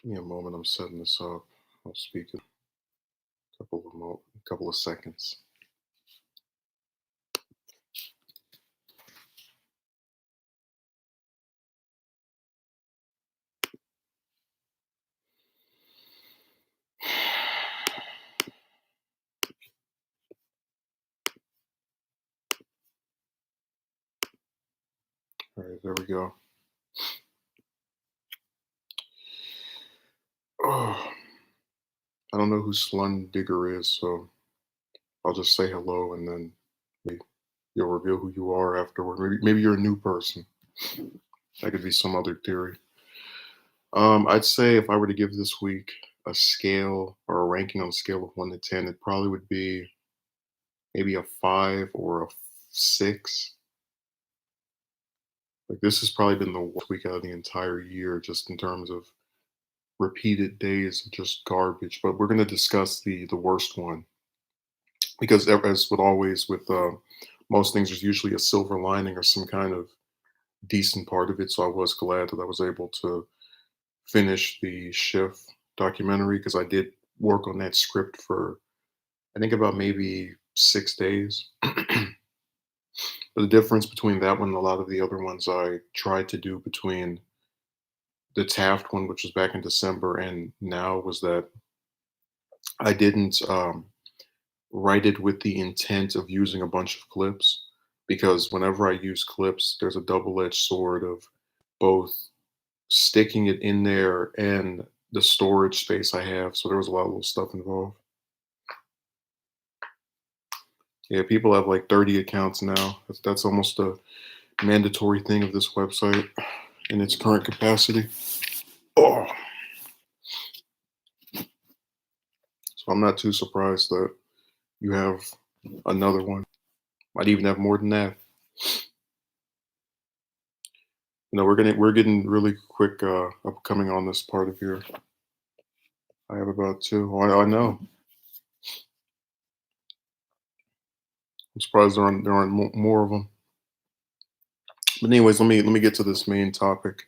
Give me a moment. I'm setting this up. I'll speak in a couple of seconds. All right, there we go. Oh, I don't know who Slun Digger is, so I'll just say hello and then maybe you'll reveal who you are afterward. Maybe you're a new person. That could be some other theory. I'd say if I were to give this week a scale or a ranking on a scale of 1 to 10, it probably would be maybe a 5 or a 6. Like this has probably been the worst week out of the entire year, just in terms of repeated days of just garbage. But we're going to discuss the worst one because, as with always with most things, there's usually a silver lining or some kind of decent part of it. So I was glad that I was able to finish the Schiff documentary because I did work on that script for I think about maybe 6 days. But the difference between that one and a lot of the other ones I tried to do between the Taft one, which was back in December, and now was that I didn't write it with the intent of using a bunch of clips because whenever I use clips, there's a double edged sword of both sticking it in there and the storage space I have. So there was a lot of little stuff involved. Yeah, people have like 30 accounts now. That's almost a mandatory thing of this website in its current capacity. Oh, so I'm not too surprised that you have another one. Might even have more than that. We're getting really quick upcoming on this part of here. I have about two. Oh, I know. I'm surprised there aren't more of them. But anyways, let me get to this main topic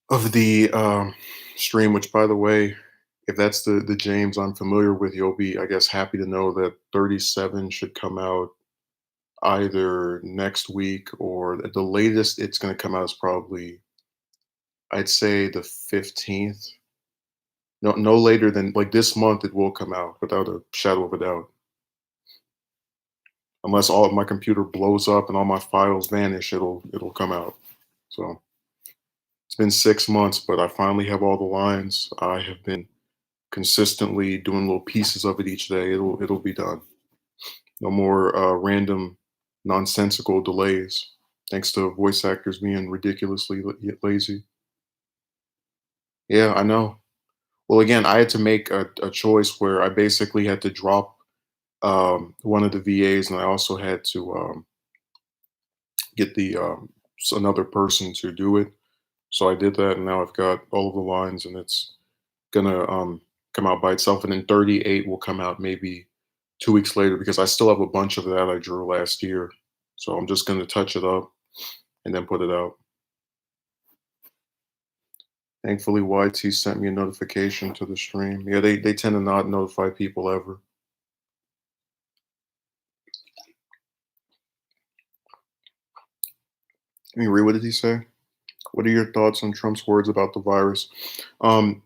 of the stream. Which, by the way, if that's the James I'm familiar with, you'll be, I guess, happy to know that 37 should come out either next week or the latest it's going to come out is probably, I'd say, the 15th. No later than like this month it will come out without a shadow of a doubt. Unless all of my computer blows up and all my files vanish, it'll come out. So it's been 6 months, but I finally have all the lines. I have been consistently doing little pieces of it each day. It'll be done. No more random nonsensical delays, thanks to voice actors being ridiculously lazy. Yeah, I know. Well, again, I had to make a choice where I basically had to drop one of the VAs, and I also had to get the another person to do it. So I did that, and now I've got all of the lines, and it's gonna come out by itself. And then 38 will come out maybe 2 weeks later because I still have a bunch of that I drew last year. So I'm just gonna touch it up and then put it out. Thankfully, YT sent me a notification to the stream. Yeah, they tend to not notify people ever. Let me read. What did he say? What are your thoughts on Trump's words about the virus? Um,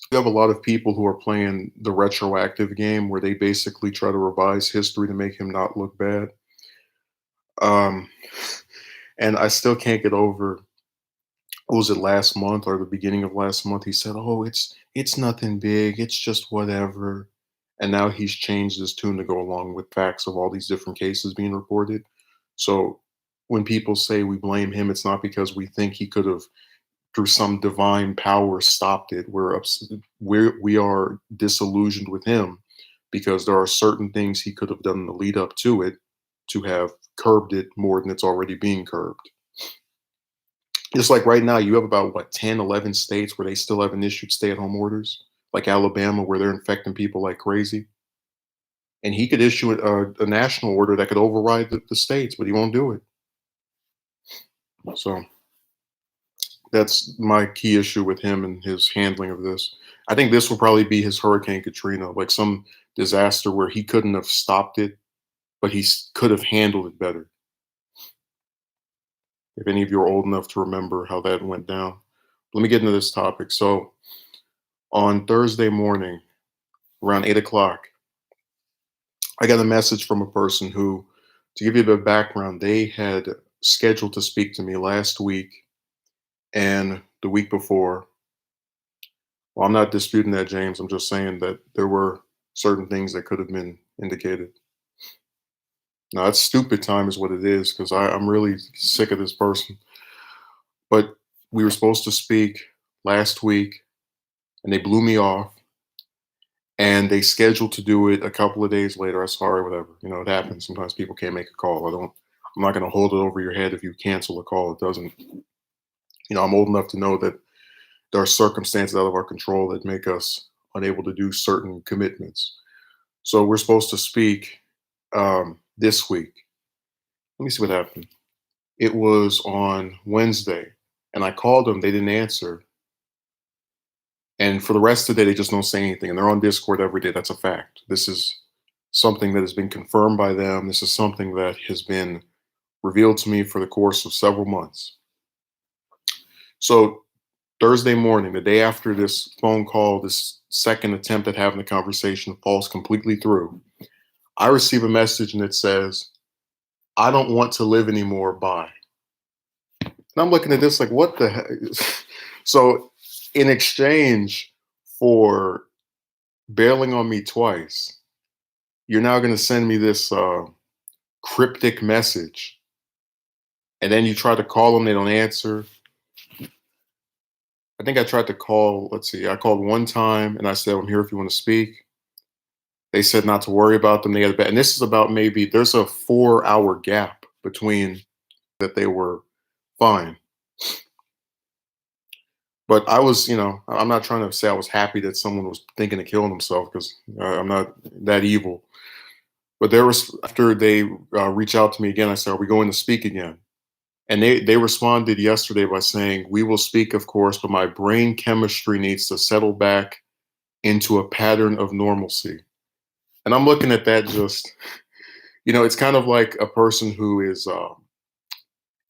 you have a lot of people who are playing the retroactive game where they basically try to revise history to make him not look bad. Um, and I still can't get over. What was it last month or the beginning of last month? He said, "Oh, it's nothing big. It's just whatever." And now he's changed his tune to go along with facts of all these different cases being reported. So when people say we blame him, it's not because we think he could have through some divine power stopped it. We are disillusioned with him because there are certain things he could have done in the lead up to it to have curbed it more than it's already being curbed. Just like right now, you have about what 10, 11 states where they still haven't issued stay-at-home orders, like Alabama, where they're infecting people like crazy. And he could issue a national order that could override the states, but he won't do it. So That's my key issue with him and his handling of this. I think this will probably be his Hurricane Katrina, like some disaster where he couldn't have stopped it, but could have handled it better. If any of you are old enough to remember how that went down. Let me get into this topic. So on Thursday morning, around 8 o'clock, I got a message from a person who, to give you a bit of background, they had scheduled to speak to me last week and the week before. Well, I'm not disputing that, James. I'm just saying that there were certain things that could have been indicated. Now, that's stupid time, is what it is, because I'm really sick of this person. But we were supposed to speak last week, and they blew me off, and they scheduled to do it a couple of days later. I'm sorry, whatever. It happens. Sometimes people can't make a call. I'm not going to hold it over your head if you cancel a call. It doesn't. I'm old enough to know that there are circumstances out of our control that make us unable to do certain commitments. So we're supposed to speak this week. Let me see what happened. It was on Wednesday, and I called them. They didn't answer. And for the rest of the day, they just don't say anything. And they're on Discord every day. That's a fact. This is something that has been confirmed by them. This is something that has been revealed to me for the course of several months. So Thursday morning, the day after this phone call, this second attempt at having the conversation falls completely through, I receive a message and it says, "I don't want to live anymore, bye." And I'm looking at this like, what the heck? So in exchange for bailing on me twice, you're now going to send me this cryptic message. And then you try to call them, they don't answer. I think I tried to call, let's see, I called one time and I said, "I'm here if you want to speak." They said not to worry about them. They had a bad, and this is about, maybe there's a 4 hour gap between that they were fine. But I was, I'm not trying to say I was happy that someone was thinking of killing himself, because I'm not that evil. But there was, after they reach out to me again, I said, "Are we going to speak again?" And they responded yesterday by saying, "We will speak, of course, but my brain chemistry needs to settle back into a pattern of normalcy." And I'm looking at that, just, it's kind of like a person who is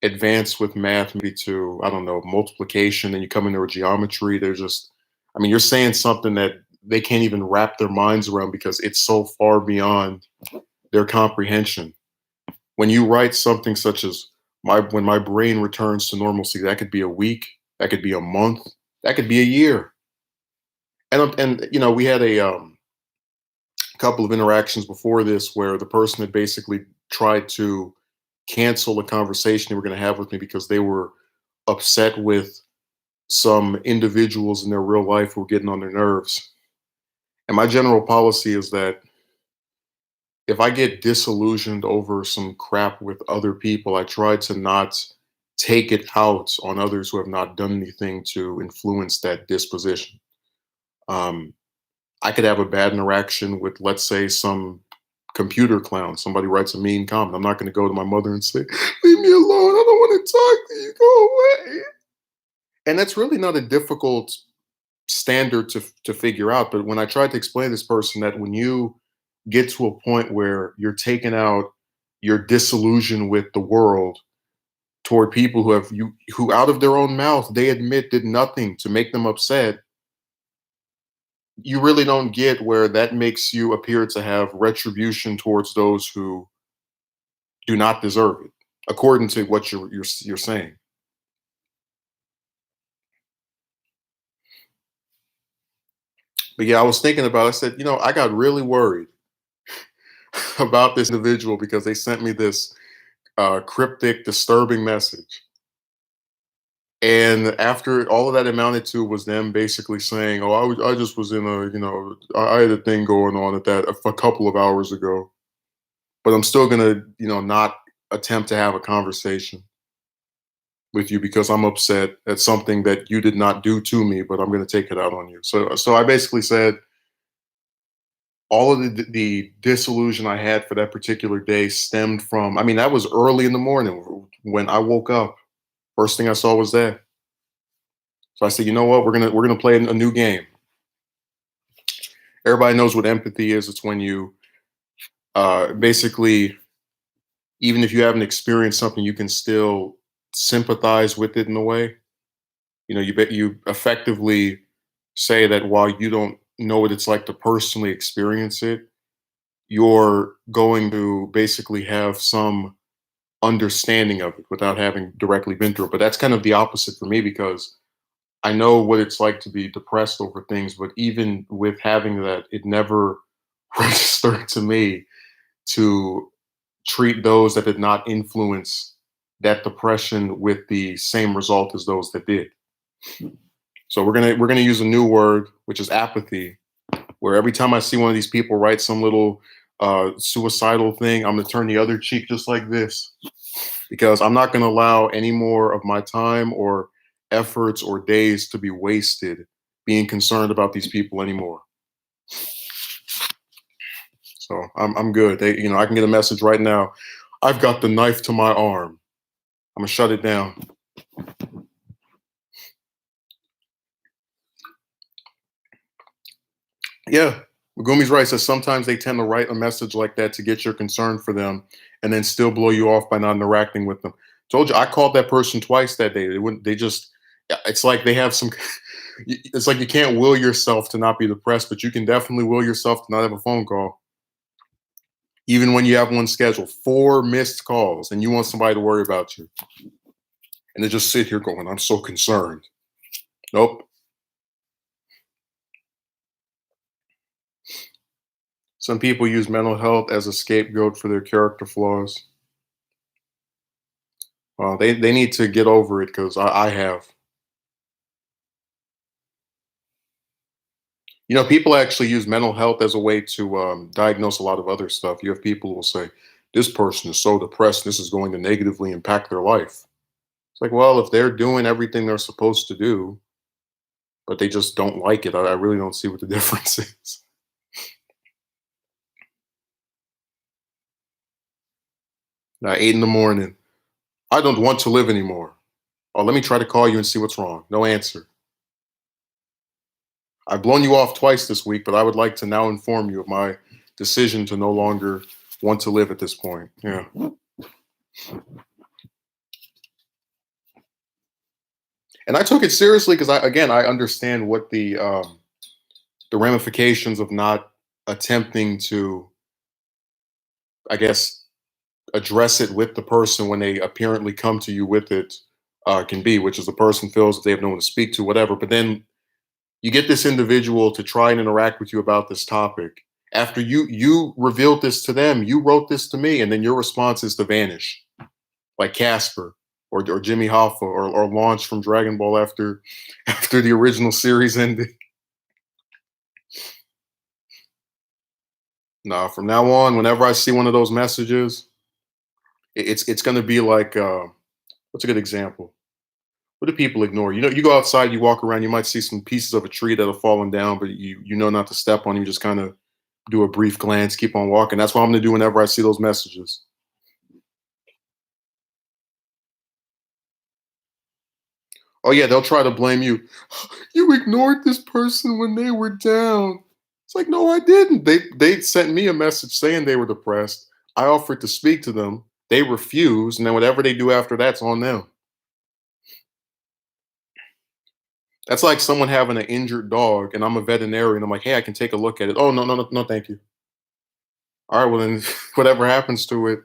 advanced with math, maybe to, I don't know, multiplication, and you come into geometry. They're just, I mean, you're saying something that they can't even wrap their minds around because it's so far beyond their comprehension. When you write something such as, when my brain returns to normalcy, that could be a week, that could be a month, that could be a year. And we had a couple of interactions before this where the person had basically tried to cancel a conversation they were going to have with me because they were upset with some individuals in their real life who were getting on their nerves. And my general policy is that if I get disillusioned over some crap with other people, I try to not take it out on others who have not done anything to influence that disposition. Um, I could have a bad interaction with, let's say, some computer clown. Somebody writes a mean comment. I'm not going to go to my mother and say, "Leave me alone. I don't want to talk to you. Go away." And that's really not a difficult standard to figure out. But when I tried to explain to this person that when you get to a point where you're taking out your disillusion with the world toward people who out of their own mouth they admit did nothing to make them upset, you really don't get where that makes you appear to have retribution towards those who do not deserve it, according to what you're saying. But yeah, I was thinking about. I said, I got really worried about this individual because they sent me this cryptic, disturbing message. And after all of that amounted to was them basically saying, "Oh, I just was in a, I had a thing going on at that a couple of hours ago, but I'm still gonna, not attempt to have a conversation with you because I'm upset at something that you did not do to me, but I'm gonna take it out on you." So I basically said all of the disillusion I had for that particular day stemmed from. I mean, that was early in the morning when I woke up. First thing I saw was that. So I said, you know what, we're gonna play a new game. Everybody knows what empathy is. It's when you basically, even if you haven't experienced something, you can still sympathize with it in a way. You effectively say that while you don't know what it's like to personally experience it, you're going to basically have some understanding of it without having directly been through it. But that's kind of the opposite for me because I know what it's like to be depressed over things, but even with having that, it never registered to me to treat those that did not influence that depression with the same result as those that did. So we're gonna use a new word, which is apathy, where every time I see one of these people write some little suicidal thing, I'm gonna turn the other cheek just like this because I'm not gonna allow any more of my time or efforts or days to be wasted being concerned about these people anymore. So I'm good. I can get a message right now. I've got the knife to my arm. I'm gonna shut it down. Yeah, Megumi's right. Says sometimes they tend to write a message like that to get your concern for them, and then still blow you off by not interacting with them. Told you, I called that person twice that day. They wouldn't. They just. It's like they have some. It's like you can't will yourself to not be depressed, but you can definitely will yourself to not have a phone call, even when you have one scheduled. 4 missed calls, and you want somebody to worry about you, and they just sit here going, "I'm so concerned." Nope. Some people use mental health as a scapegoat for their character flaws. They need to get over it because I have. People actually use mental health as a way to diagnose a lot of other stuff. You have people who will say, "This person is so depressed, this is going to negatively impact their life." It's like, well, if they're doing everything they're supposed to do, but they just don't like it, I really don't see what the difference is. 8 in the morning. I don't want to live anymore. Oh, let me try to call you and see what's wrong. No answer. I've blown you off twice this week, but I would like to now inform you of my decision to no longer want to live at this point. Yeah. And I took it seriously because I understand what the ramifications of not attempting to, I guess, address it with the person when they apparently come to you with it can be, which is the person feels that they have no one to speak to, whatever. But then you get this individual to try and interact with you about this topic after you revealed this to them, you wrote this to me, and then your response is to vanish, like Casper or Jimmy Hoffa or Launch from Dragon Ball after after the original series ended. Nah, from now on, whenever I see one of those messages, it's going to be like what's a good example? What do people ignore? You go outside, you walk around, you might see some pieces of a tree that have fallen down, but you know not to step on. You just kind of do a brief glance, keep on walking. That's what I'm going to do whenever I see those messages. Oh yeah, they'll try to blame you. You ignored this person when they were down. It's like, no, I didn't. They sent me a message saying they were depressed. I offered to speak to them. They refused, and then whatever they do after that's on them. That's like someone having an injured dog, and I'm a veterinarian. I'm like, hey, I can take a look at it. Oh no, no, no, no, thank you. All right, well then, whatever happens to it,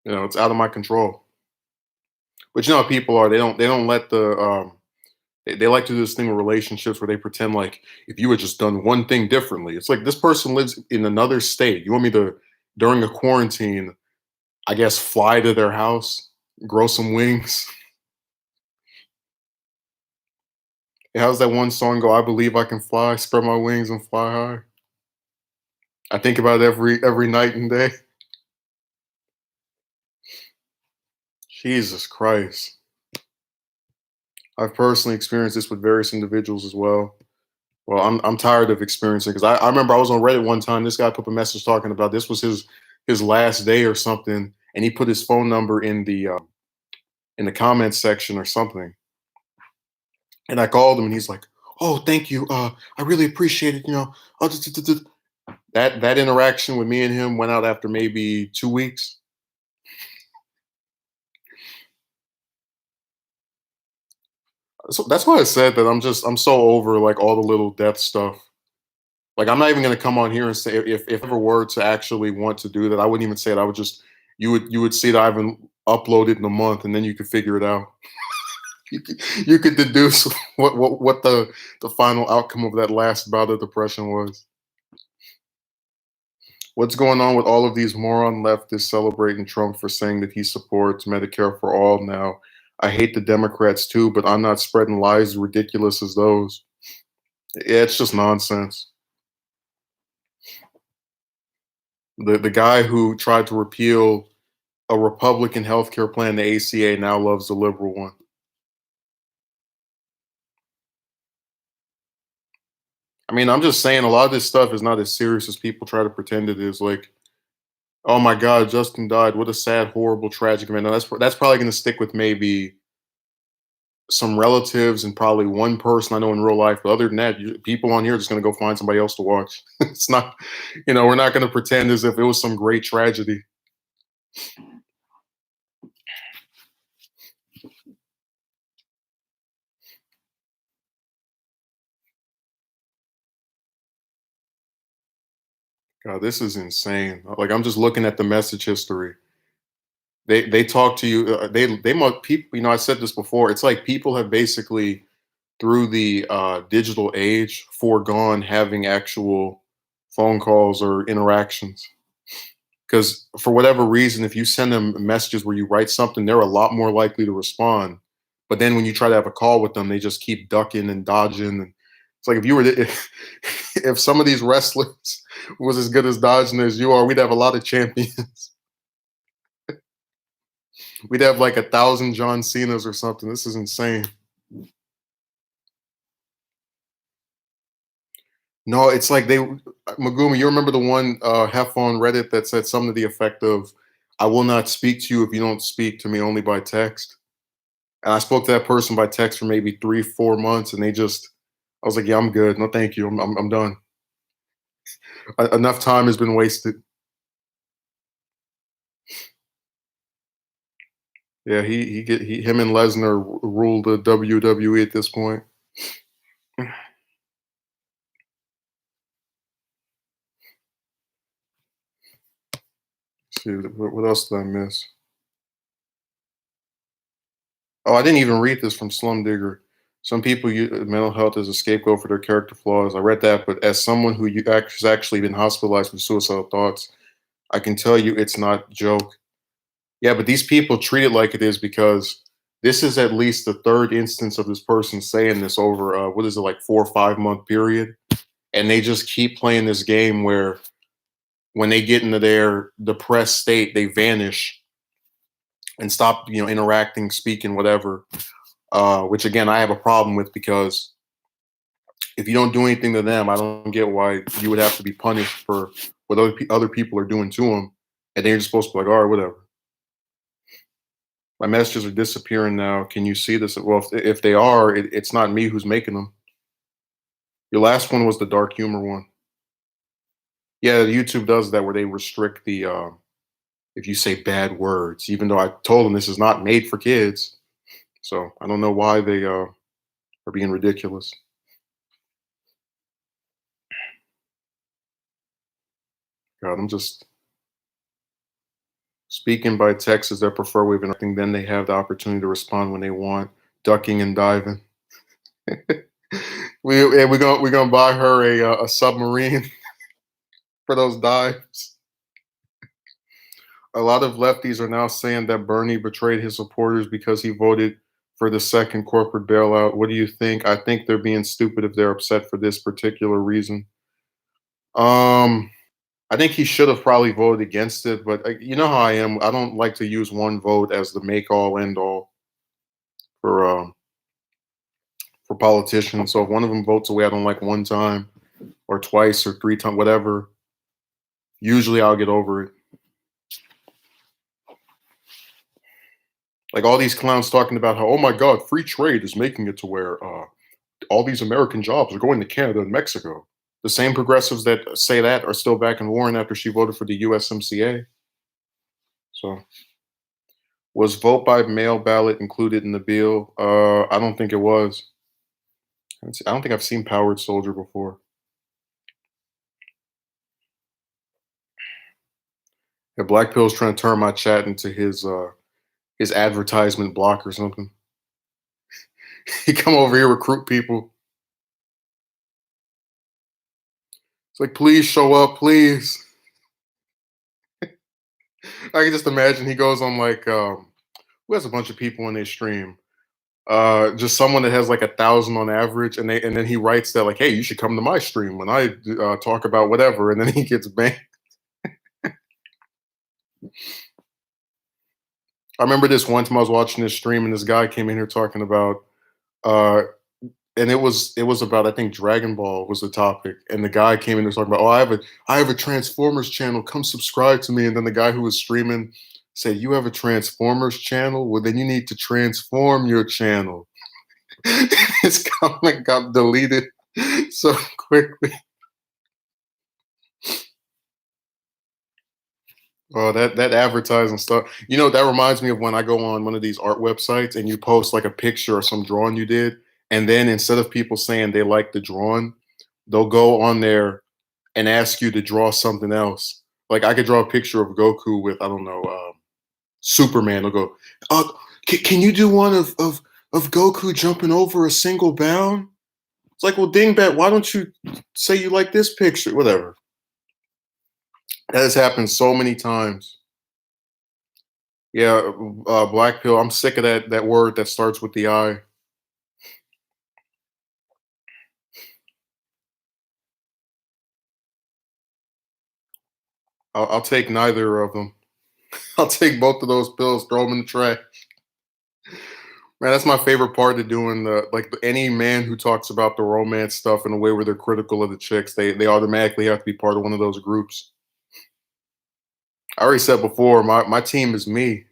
it's out of my control. But you know how people are. They don't let the they like to do this thing with relationships where they pretend like if you had just done one thing differently. It's like this person lives in another state. You want me to during a quarantine, I guess, fly to their house, grow some wings. How's that one song go? I believe I can fly, spread my wings and fly high. I think about it every night and day. Jesus Christ. I've personally experienced this with various individuals as well. Well, I'm tired of experiencing because I remember I was on Reddit one time. This guy put a message talking about this was his last day or something, and he put his phone number in the comments section or something. And I called him, and he's like, "Oh, thank you. I really appreciate it. That interaction with me and him went out after maybe 2 weeks. So that's why I said that I'm so over like all the little death stuff. Like I'm not even gonna come on here and say if ever were to actually want to do that, I wouldn't even say it. I would just you would see that I haven't uploaded in a month, and then you could figure it out. You could deduce what the final outcome of that last bout of depression was. What's going on with all of these moron leftists celebrating Trump for saying that he supports Medicare for all now? I hate the Democrats too, but I'm not spreading lies as ridiculous as those. Yeah, it's just nonsense. The guy who tried to repeal a Republican healthcare plan, the ACA, now loves the liberal one. I mean, I'm just saying a lot of this stuff is not as serious as people try to pretend it is. Like, oh my God, Justin died. What a sad, horrible, tragic event. Now, that's probably going to stick with maybe some relatives and probably one person I know in real life. But other than that, people on here are just going to go find somebody else to watch. It's not, we're not going to pretend as if it was some great tragedy. God, this is insane. Like I'm just looking at the message history. They talk to you. They must people. I said this before. It's like people have basically through the digital age foregone having actual phone calls or interactions. Because for whatever reason, if you send them messages where you write something, they're a lot more likely to respond. But then when you try to have a call with them, they just keep ducking and dodging. And it's like if you were if some of these wrestlers was as good as dodging as you are, we'd have a lot of champions. We'd have like 1,000 John Cena's or something. This is insane. No, it's like Magumi, you remember the one hef on Reddit that said something to the effect of, "I will not speak to you if you don't speak to me only by text." And I spoke to that person by text for maybe 3, 4 months, and I was like, "Yeah, I'm good. No, thank you. I'm done. Enough time has been wasted." Yeah, him and Lesnar ruled the WWE at this point. See, what else did I miss? Oh, I didn't even read this from Slum Digger. Some people use mental health as a scapegoat for their character flaws. I read that, but as someone who has actually been hospitalized with suicidal thoughts, I can tell you it's not a joke. Yeah, but these people treat it like it is because this is at least the third instance of this person saying this over what is it, like 4 or 5 month period, and they just keep playing this game where when they get into their depressed state, they vanish and stop, interacting, speaking, whatever. Which again, I have a problem with because if you don't do anything to them, I don't get why you would have to be punished for what other people are doing to them, and they're just supposed to be like, all right, whatever. My messages are disappearing now. Can you see this? Well, if they are, it's not me who's making them. Your last one was the dark humor one. Yeah, YouTube does that where they restrict the if you say bad words, even though I told them this is not made for kids. So I don't know why they are being ridiculous. God, I'm just speaking by text is their preferred way of interacting. Then they have the opportunity to respond when they want, ducking and diving. We're gonna buy her a submarine for those dives. A lot of lefties are now saying that Bernie betrayed his supporters because he voted for the second corporate bailout. What do you think? I think they're being stupid if they're upset for this particular reason. Um, I think he should have probably voted against it, but you know how I am. I don't like to use one vote as the make all end all for politicians. So if one of them votes away, I don't like one time or twice or 3 times, whatever. Usually I'll get over it. Like all these clowns talking about how, oh my God, free trade is making it to where all these American jobs are going to Canada and Mexico. The same progressives that say that are still backing Warren after she voted for the USMCA. So, was vote by mail ballot included in the bill? I don't think it was. I don't think I've seen Powered Soldier before. Yeah, Black Pill's trying to turn my chat into his advertisement block or something. He come over here recruit people. It's like, please show up, please. I can just imagine he goes on like who has a bunch of people in their stream. Just someone that has like 1,000 on average, and then he writes that like, hey, you should come to my stream when I talk about whatever, and then he gets banned. I remember this one time I was watching this stream, and this guy came in here talking about uh, and it was about, I think, Dragon Ball was the topic, and the guy came in there talking about, oh, I have a Transformers channel, come subscribe to me, and then the guy who was streaming said, you have a Transformers channel, well then you need to transform your channel. His comment got deleted so quickly. Oh, that advertising stuff. That reminds me of when I go on one of these art websites and you post like a picture or some drawing you did, and then instead of people saying they like the drawing, they'll go on there and ask you to draw something else. Like I could draw a picture of Goku with, I don't know, Superman. They'll go, can you do one of Goku jumping over a single bound? It's like, well, dingbat, why don't you say you like this picture? Whatever. That has happened so many times. Yeah, black pill. I'm sick of that word that starts with the I. I'll take neither of them. I'll take both of those pills, throw them in the trash. Man, that's my favorite part of doing any man who talks about the romance stuff in a way where they're critical of the chicks, they automatically have to be part of one of those groups. I already said before, my team is me.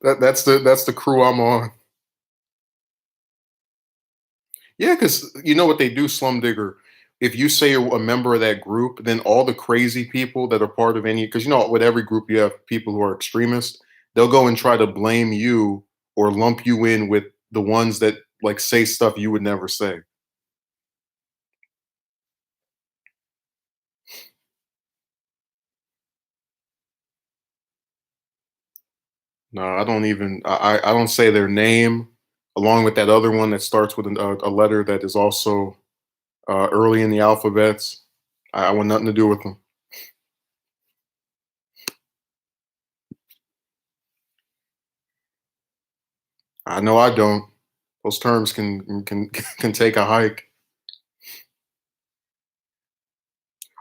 That's the crew I'm on. Yeah, because you know what they do, Slum Digger. If you say you're a member of that group, then all the crazy people that are part of any, because with every group you have people who are extremists, they'll go and try to blame you or lump you in with the ones that like say stuff you would never say. No, I don't even. I don't say their name along with that other one that starts with a letter that is also early in the alphabets. I want nothing to do with them. I know I don't. Those terms can can take a hike.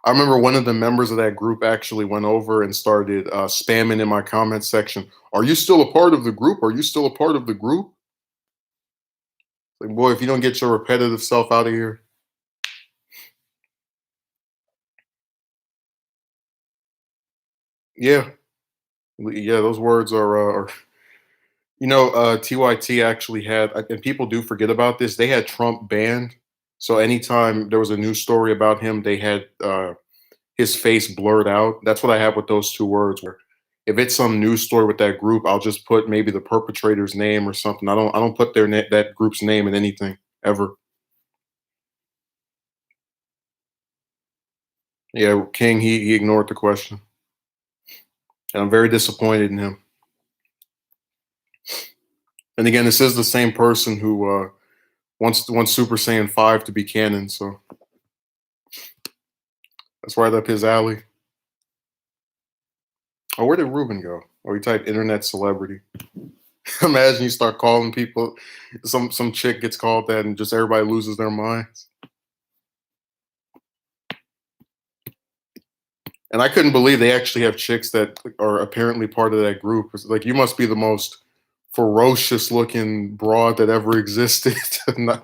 I remember one of the members of that group actually went over and started spamming in my comment section. Are you still a part of the group? Are you still a part of the group? Like, boy, if you don't get your repetitive self out of here, yeah, yeah, those words are TYT actually had, and people do forget about this. They had Trump banned, so anytime there was a news story about him, they had his face blurred out. That's what I have with those two words. Where if it's some news story with that group, I'll just put maybe the perpetrator's name or something. I don't put that group's name in anything ever. Yeah, King, he ignored the question, and I'm very disappointed in him. And again, this is the same person who wants Super Saiyan 5 to be canon, so that's right up his alley. Oh, where did Ruben go? Or he typed internet celebrity. Imagine you start calling people, some chick gets called that, and just everybody loses their minds. And I couldn't believe they actually have chicks that are apparently part of that group. It's like, you must be the most ferocious looking broad that ever existed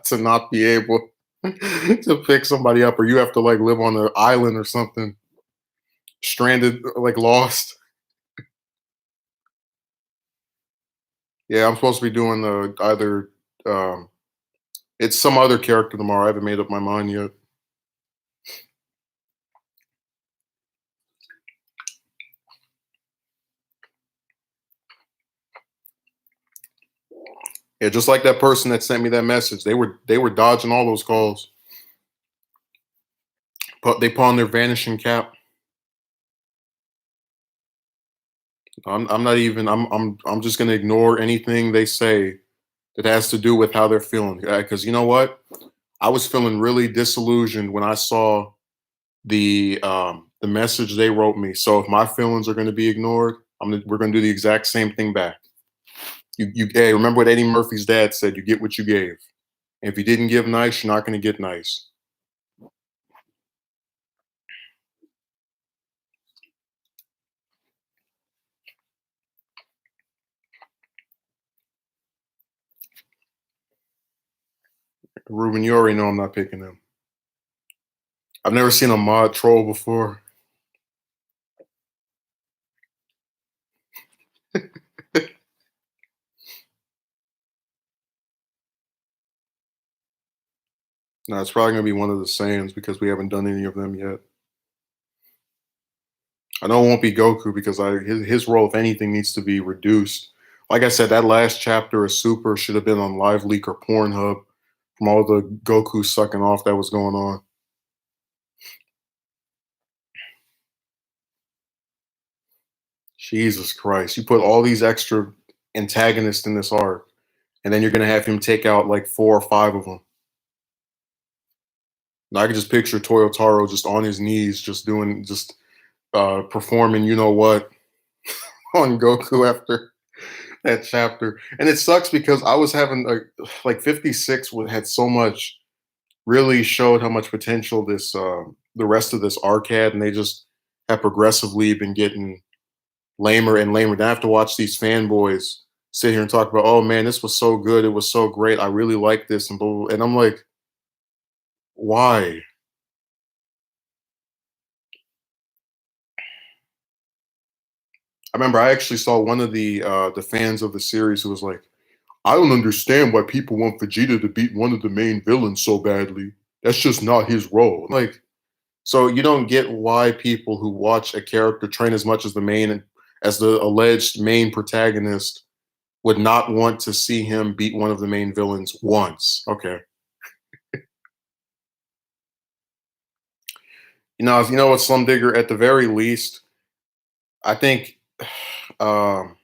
to not be able to pick somebody up, or you have to like live on an island or something, stranded, like lost. Yeah, I'm supposed to be doing the either um it's some other character tomorrow. I haven't made up my mind yet. Yeah, just like that person that sent me that message. They were dodging all those calls. But they pawned their vanishing cap. I'm not even I'm just gonna ignore anything they say that has to do with how they're feeling. Because you know what? I was feeling really disillusioned when I saw the message they wrote me. So if my feelings are gonna be ignored, we're gonna do the exact same thing back. You hey, remember what Eddie Murphy's dad said, you get what you gave. And if you didn't give nice, you're not gonna get nice. Ruben, you already know I'm not picking him. I've never seen a mod troll before. No, it's probably gonna be one of the Saiyans because we haven't done any of them yet. I know it won't be Goku because his role, if anything, needs to be reduced. Like I said, that last chapter of Super should have been on Live Leak or Pornhub from all the Goku sucking off that was going on. Jesus Christ. You put all these extra antagonists in this arc, and then you're gonna have him take out like four or five of them. And I can just picture Toyotaro just on his knees, just doing just performing, you know what, on Goku after that chapter. And it sucks because I was having like 56 had so much, really showed how much potential this the rest of this arc had, and they just have progressively been getting lamer and lamer. Then I have to watch these fanboys sit here and talk about, oh man, this was so good, it was so great, I really like this, and blah, blah, blah. And I'm like, why? I remember I actually saw one of the fans of the series who was like, I don't understand why people want Vegeta to beat one of the main villains so badly. That's just not his role. Like, so you don't get why people who watch a character train as much as the main, as the alleged main protagonist, would not want to see him beat one of the main villains once. Okay, you know what, Slum Digger. At the very least, I think um,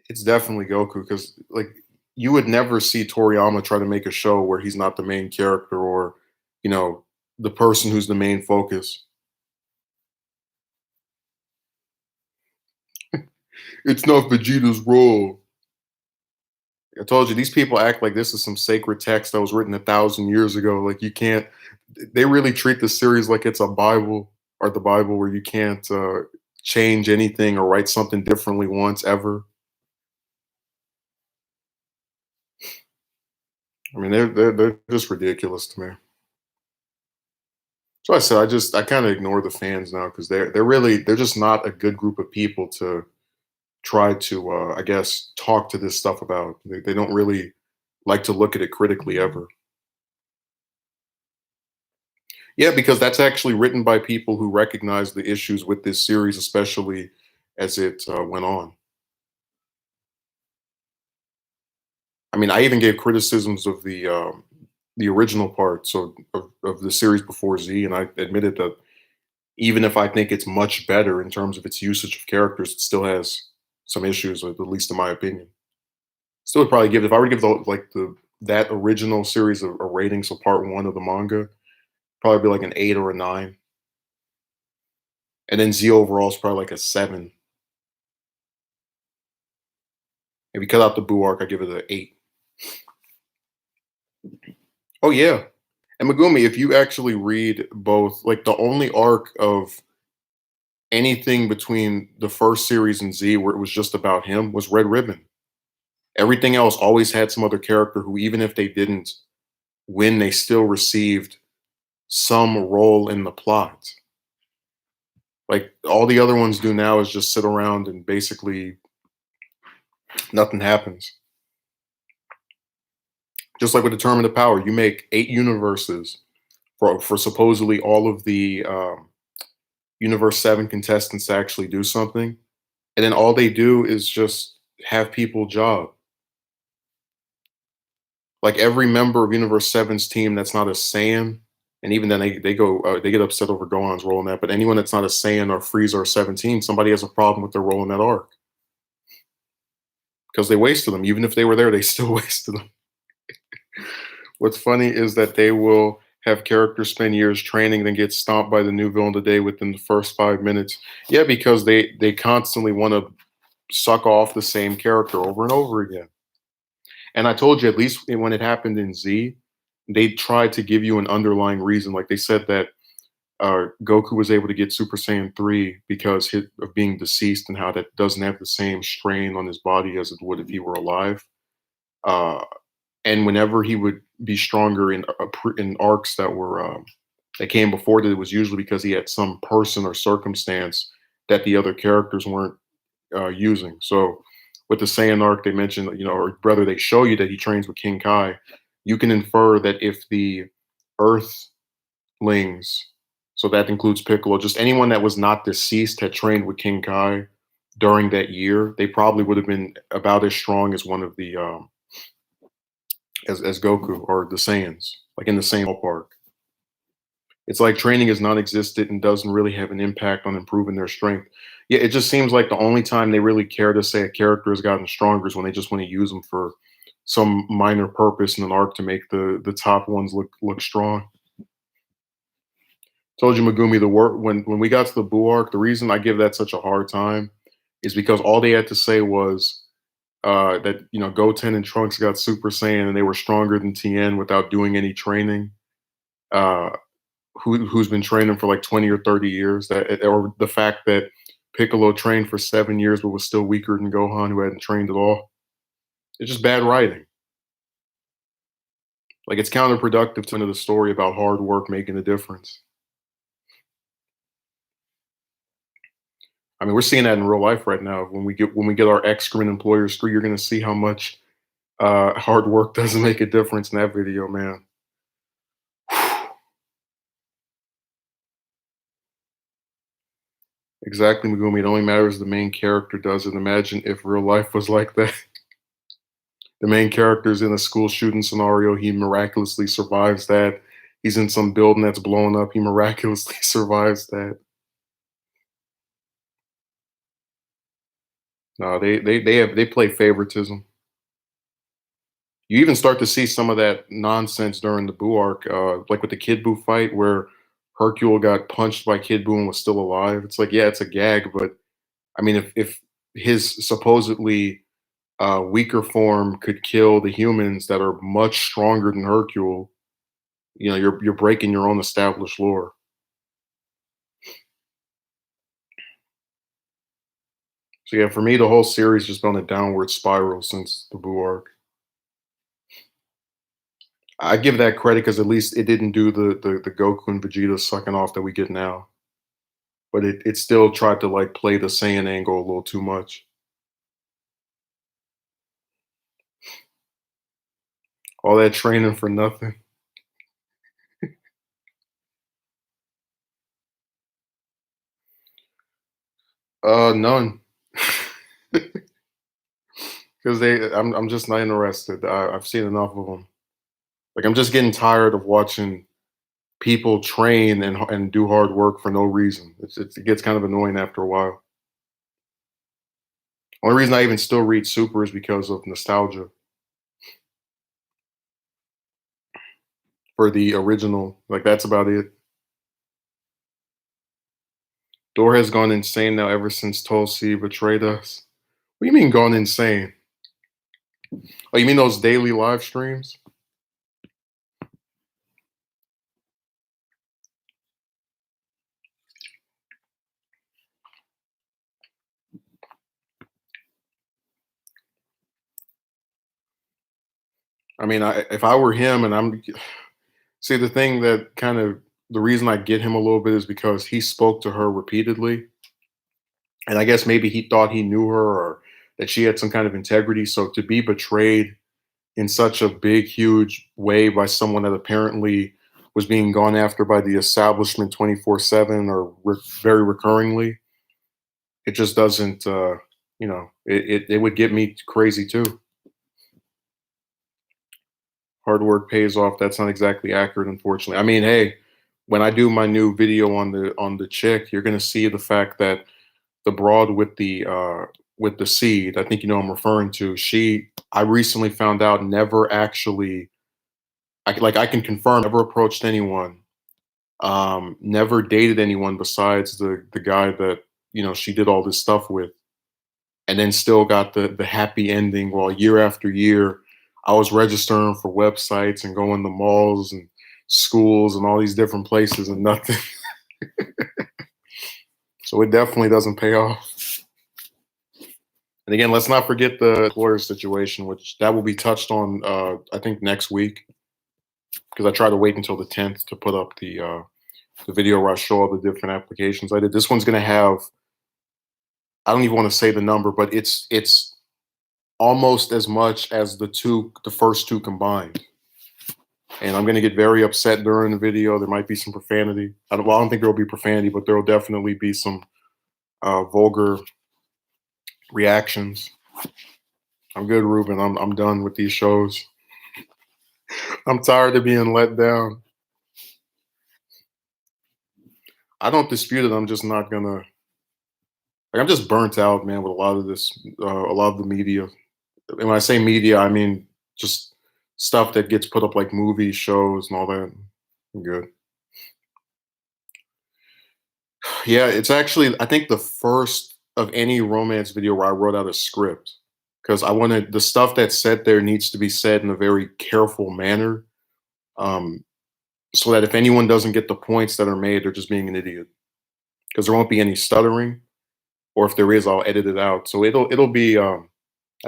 it's definitely Goku because like you would never see Toriyama try to make a show where he's not the main character or you know the person who's the main focus. It's not Vegeta's role. I told you these people act like this is some sacred text that was written 1,000 years ago. Like you can't. They really treat the series like it's a Bible or the Bible where you can't change anything or write something differently once ever. I mean, they're just ridiculous to me. So I said I kind of ignore the fans now because they're just not a good group of people to try to I guess talk to this stuff about. They don't really like to look at it critically ever. Yeah, because that's actually written by people who recognize the issues with this series, especially as it went on. I mean, I even gave criticisms of the original parts of the series before Z, and I admitted that even if I think it's much better in terms of its usage of characters, it still has some issues, at least in my opinion. Still would probably give, if I were to give the that original series a rating, so part one of the manga, probably be like an 8 or a 9, and then Z overall is probably like a 7. If you cut out the Boo arc, I give it an 8. Oh yeah, and Megumi, if you actually read both, like the only arc of anything between the first series and Z where it was just about him was Red Ribbon. Everything else always had some other character who, even if they didn't win, they still received some role in the plot. Like all the other ones do now is just sit around and basically Nothing happens. Just like with the Tournament of Power, you make 8 universes for supposedly all of the Universe 7 contestants to actually do something, and then all they do is just have people job. Like every member of Universe Seven's team that's not a Saiyan, and even then they get upset over Gohan's role in that. But anyone that's not a Saiyan or Frieza or 17, somebody has a problem with their role in that arc because they wasted them. Even if they were there, they still wasted them. What's funny is that they will have characters spend years training, then get stomped by the new villain today within the first 5 minutes. Yeah, because they constantly want to suck off the same character over and over again. And I told you, at least when it happened in Z, they tried to give you an underlying reason. Like they said that Goku was able to get Super Saiyan 3 because of being deceased and how that doesn't have the same strain on his body as it would if he were alive. Uh, and whenever he would be stronger in arcs that were that came before that, it was usually because he had some person or circumstance that the other characters weren't using. So with the Saiyan arc, they mentioned, or rather, they show you that he trains with King Kai. You can infer that if the Earthlings, so that includes Piccolo, just anyone that was not deceased had trained with King Kai during that year, they probably would have been about as strong as one of the as Goku or the Saiyans, like in the same ballpark. It's like training is non-existent and doesn't really have an impact on improving their strength. Yeah, it just seems like the only time they really care to say a character has gotten stronger is when they just want to use them for some minor purpose in an arc to make the top ones look strong. Told you, Megumi, the work when we got to the Buu arc, the reason I give that such a hard time is because all they had to say was that Goten and Trunks got Super Saiyan and they were stronger than Tien without doing any training. Uh, who's been training for like 20 or 30 years, that or the fact that Piccolo trained for 7 years but was still weaker than Gohan, who hadn't trained at all. It's just bad writing. Like it's counterproductive to the story about hard work making a difference. I mean, we're seeing that in real life right now. When we get our excrement employers through, you're going to see how much hard work doesn't make a difference in that video, man. Exactly, Megumi. It only matters the main character does it. Imagine if real life was like that. The main character's in a school shooting scenario. He miraculously survives that. He's in some building that's blown up. He miraculously survives that. No, they play favoritism. You even start to see some of that nonsense during the Buu arc, like with the Kid Buu fight, where Hercule got punched by Kid Buu and was still alive. It's like, yeah, it's a gag, but I mean, if his supposedly weaker form could kill the humans that are much stronger than Hercule, you're breaking your own established lore. So yeah, for me, the whole series just been on a downward spiral since the Buu arc. I give that credit because at least it didn't do the Goku and Vegeta sucking off that we get now, but it still tried to like play the Saiyan angle a little too much. All that training for nothing. None. Because I'm just not interested. I've seen enough of them. Like I'm just getting tired of watching people train and do hard work for no reason. It gets kind of annoying after a while. Only reason I even still read Super is because of nostalgia for the original. Like that's about it. Dora has gone insane now ever since Tulsi betrayed us. What do you mean gone insane? Oh, you mean those daily live streams? I mean, if I were him and I'm see the thing that kind of the reason I get him a little bit is because he spoke to her repeatedly, and I guess maybe he thought he knew her or that she had some kind of integrity. So to be betrayed in such a big, huge way by someone that apparently was being gone after by the establishment 24/7 or very recurringly, it just doesn't. It would get me crazy too. Hard work pays off. That's not exactly accurate, unfortunately. I mean, hey, when I do my new video on the chick, you're gonna see the fact that the broad with the seed, I think you know what I'm referring to. I recently found out never actually, I can confirm, never approached anyone, never dated anyone besides the guy that she did all this stuff with, and then still got the happy ending. While year after year, I was registering for websites and going to malls and schools and all these different places and nothing. So it definitely doesn't pay off. And again, let's not forget the lawyer situation, which that will be touched on, I think next week, because I try to wait until the 10th to put up the video where I show all the different applications I did. This one's going to have, I don't even want to say the number, but it's almost as much as the first two combined. And I'm going to get very upset during the video. There might be some profanity. Well, I don't think there will be profanity, but there will definitely be some vulgar reactions. I'm good, Ruben. I'm done with these shows. I'm tired of being let down. I don't dispute it. I'm just not gonna. I'm just burnt out, man, with a lot of this, a lot of the media. And when I say media, I mean just stuff that gets put up like movies, shows, and all that. I'm good. Yeah, it's actually, I think, the first of any romance video where I wrote out a script, because I wanted the stuff that's said there needs to be said in a very careful manner, um, so that if anyone doesn't get the points that are made, they're just being an idiot. Because there won't be any stuttering, or if there is, I'll edit it out. So it'll be, I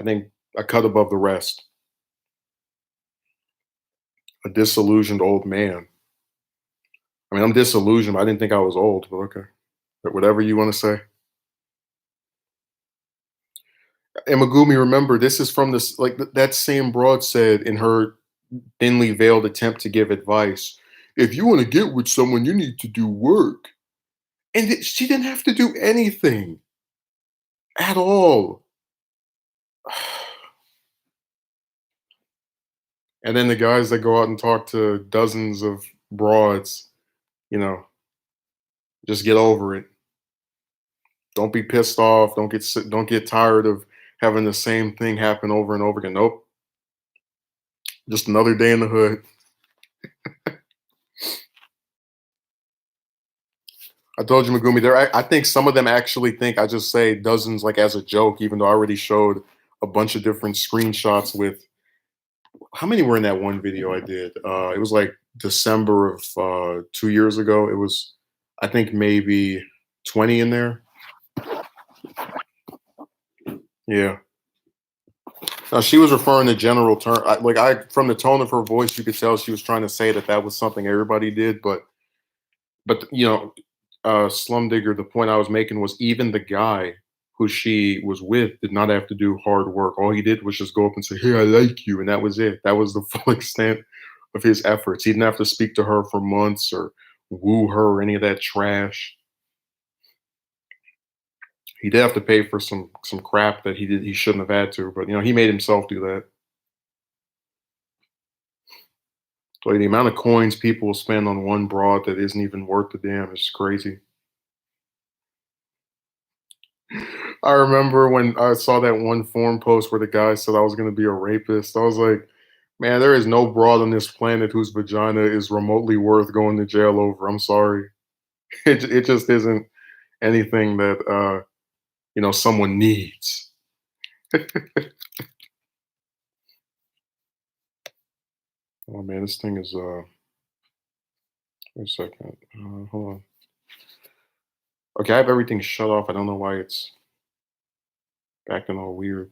think, a cut above the rest. A disillusioned old man. I mean, I'm disillusioned. But I didn't think I was old, but okay. But whatever you want to say. And Megumi, remember, this is from this, like that same broad said in her thinly veiled attempt to give advice. If you want to get with someone, you need to do work. And she didn't have to do anything at all. And then the guys that go out and talk to dozens of broads, you know, just get over it. Don't be pissed off. Don't get tired of having the same thing happen over and over again. Nope. Just another day in the hood. I told you, Megumi. I think some of them actually think I just say dozens like as a joke, even though I already showed a bunch of different screenshots with how many were in that one video I did. It was like December of 2 years ago. It was, I think, maybe 20 in there. Yeah. Now she was referring to general term. From the tone of her voice, you could tell she was trying to say that that was something everybody did. But Slum Digger, the point I was making was even the guy who she was with did not have to do hard work. All he did was just go up and say, "Hey, I like you," and that was it. That was the full extent of his efforts. He didn't have to speak to her for months or woo her or any of that trash. He did have to pay for some crap that he shouldn't have had to, but he made himself do that. So the amount of coins people will spend on one broad that isn't even worth the damn is crazy. I remember when I saw that one forum post where the guy said I was going to be a rapist. I was like, man, there is no broad on this planet whose vagina is remotely worth going to jail over. I'm sorry. It just isn't anything that someone needs. Oh man, this thing is wait a second. Hold on. Okay, I have everything shut off. I don't know why it's acting all weird.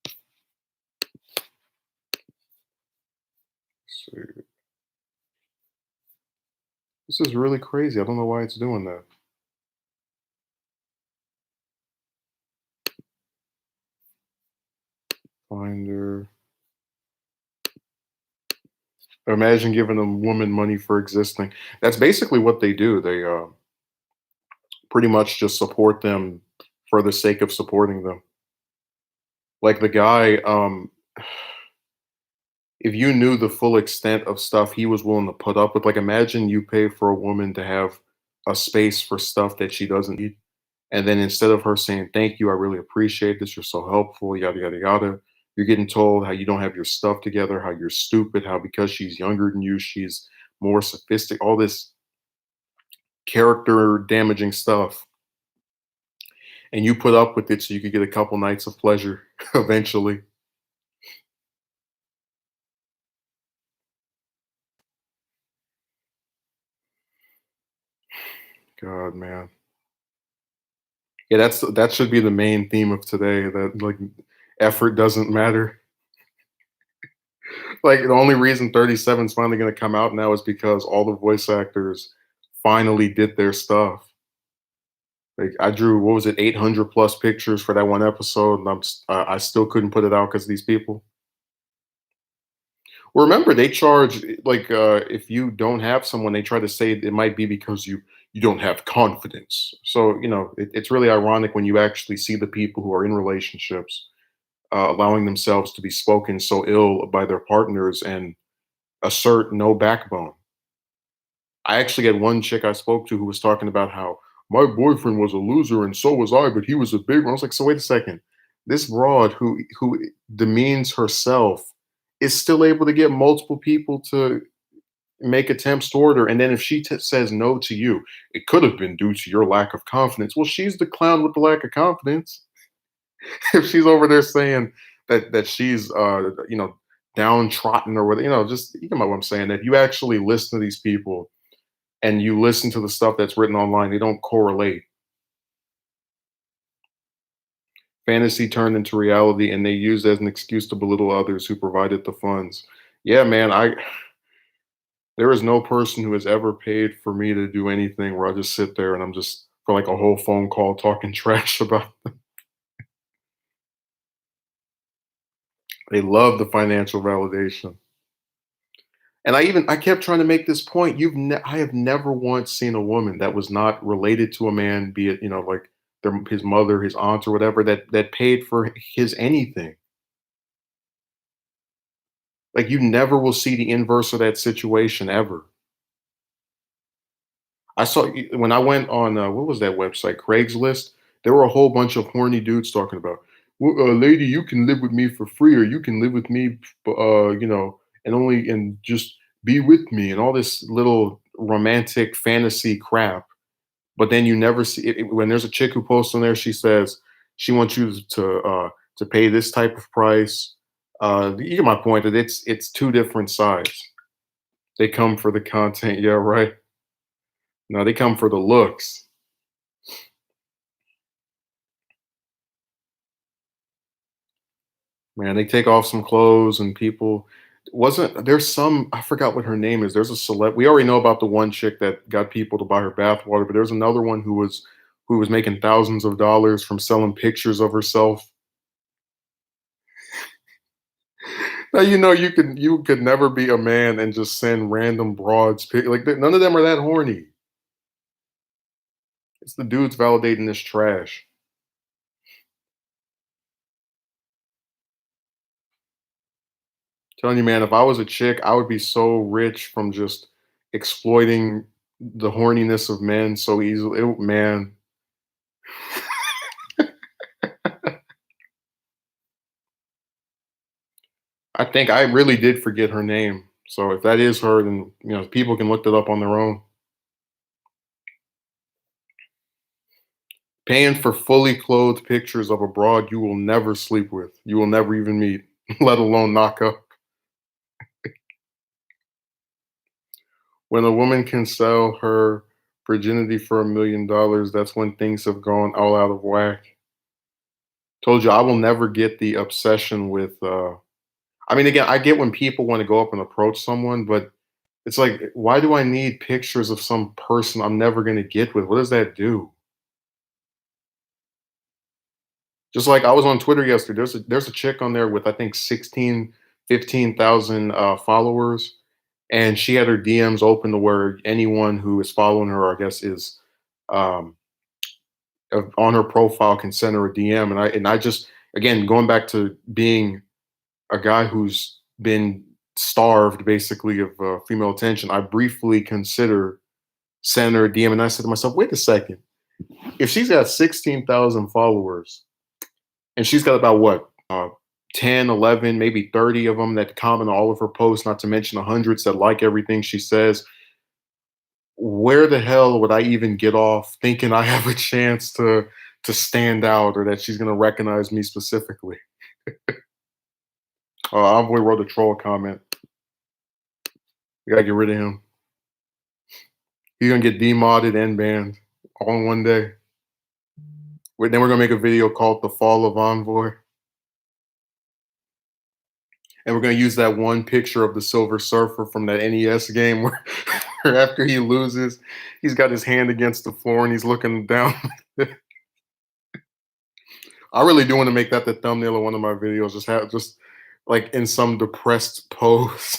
Let's see. This is really crazy. I don't know why it's doing that. Finder. Imagine giving a woman money for existing. That's basically what they do. They pretty much just support them for the sake of supporting them. Like the guy, if you knew the full extent of stuff he was willing to put up with, like imagine you pay for a woman to have a space for stuff that she doesn't need. And then instead of her saying, "Thank you, I really appreciate this, you're so helpful, yada, yada, yada," you're getting told how you don't have your stuff together, how you're stupid, how because she's younger than you, she's more sophisticated, all this character damaging stuff. And you put up with it so you could get a couple nights of pleasure eventually. God, man. Yeah, that should be the main theme of today, that like effort doesn't matter. Like the only reason 37 is finally gonna come out now is because all the voice actors finally did their stuff. Like I drew, what was it, 800 plus pictures for that one episode, and I still couldn't put it out because of these people. Well, remember they charge like if you don't have someone, they try to say it might be because you don't have confidence. So it's really ironic when you actually see the people who are in relationships allowing themselves to be spoken so ill by their partners and assert no backbone. I actually had one chick I spoke to who was talking about how my boyfriend was a loser and so was I, but he was a big one. I was like, so wait a second. This broad who demeans herself is still able to get multiple people to make attempts toward her. And then if she says no to you, it could have been due to your lack of confidence. Well, she's the clown with the lack of confidence. If she's over there saying that she's downtrodden or whatever, just you know what I'm saying. If you actually listen to these people and you listen to the stuff that's written online, they don't correlate. Fantasy turned into reality, and they used as an excuse to belittle others who provided the funds. Yeah, man, I there is no person who has ever paid for me to do anything where I just sit there and I'm just for like a whole phone call talking trash about. They love the financial validation. And I kept trying to make this point. I have never once seen a woman that was not related to a man, be it like his mother, his aunt, or whatever, that paid for his anything. Like you never will see the inverse of that situation ever. I saw when I went on what was that website, Craigslist. There were a whole bunch of horny dudes talking about, well, lady, you can live with me for free, or you can live with me, and just be with me, and all this little romantic fantasy crap. But then you never see it when there's a chick who posts on there. She says she wants you to pay this type of price. You get my point that it's two different sides. They come for the content, yeah, right. No, they come for the looks. Man, they take off some clothes and people wasn't there's some I forgot what her name is. There's a celeb. We already know about the one chick that got people to buy her bathwater, but there's another one who was making thousands of dollars from selling pictures of herself. Now you could never be a man and just send random broads like none of them are that horny. It's the dudes validating this trash. Telling you, man, if I was a chick, I would be so rich from just exploiting the horniness of men so easily. Man, I think I really did forget her name. So if that is her, then people can look that up on their own. Paying for fully clothed pictures of a broad you will never sleep with, you will never even meet, let alone knock up. When a woman can sell her virginity for $1 million, that's when things have gone all out of whack. Told you I will never get the obsession with I mean, again, I get when people want to go up and approach someone, but it's like, why do I need pictures of some person I'm never going to get with? What does that do? Just like I was on Twitter yesterday, there's a chick on there with I think 16, 15,000 followers, and she had her DMs open to where anyone who is following her, I guess, is um, on her profile can send her a DM. And I just again going back to being a guy who's been starved basically of female attention. I briefly considered sending her a DM, and I said to myself, wait a second, if she's got 16,000 followers and she's got about what 10, 11, maybe 30 of them that comment on all of her posts, not to mention the hundreds that like everything she says, where the hell would I even get off thinking I have a chance to stand out or that she's going to recognize me specifically? Envoy wrote a troll comment. We gotta get rid of him. He's gonna get demodded and banned all in one day. Then we're gonna make a video called "The Fall of Envoy," and we're gonna use that one picture of the Silver Surfer from that NES game where, where after he loses, he's got his hand against the floor and he's looking down. I really do want to make that the thumbnail of one of my videos. Just like in some depressed pose.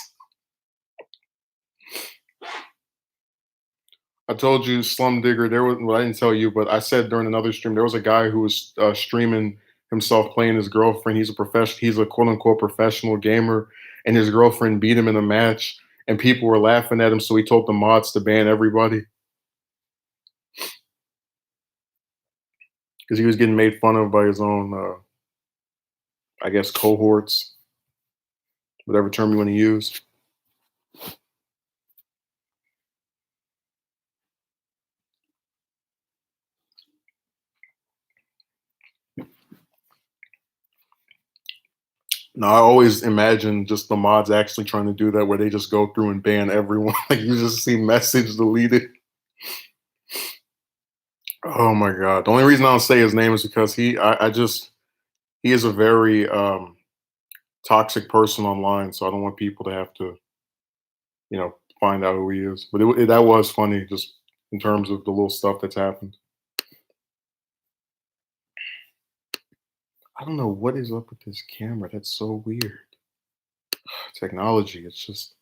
I told you, Slum Digger. There was, well, I didn't tell you, but I said during another stream there was a guy who was streaming himself playing his girlfriend. He's a professional. He's a quote unquote professional gamer, and his girlfriend beat him in a match, and people were laughing at him. So he told the mods to ban everybody because he was getting made fun of by his own, I guess, cohorts, whatever term you want to use. No, I always imagine just the mods actually trying to do that, where they just go through and ban everyone. Like you just see message deleted. Oh my god! The only reason I don't say his name is because I just he is a very toxic person online, so I don't want people to have to, find out who he is. But that was funny, just in terms of the little stuff that's happened. I don't know what is up with this camera. That's so weird. Technology, it's just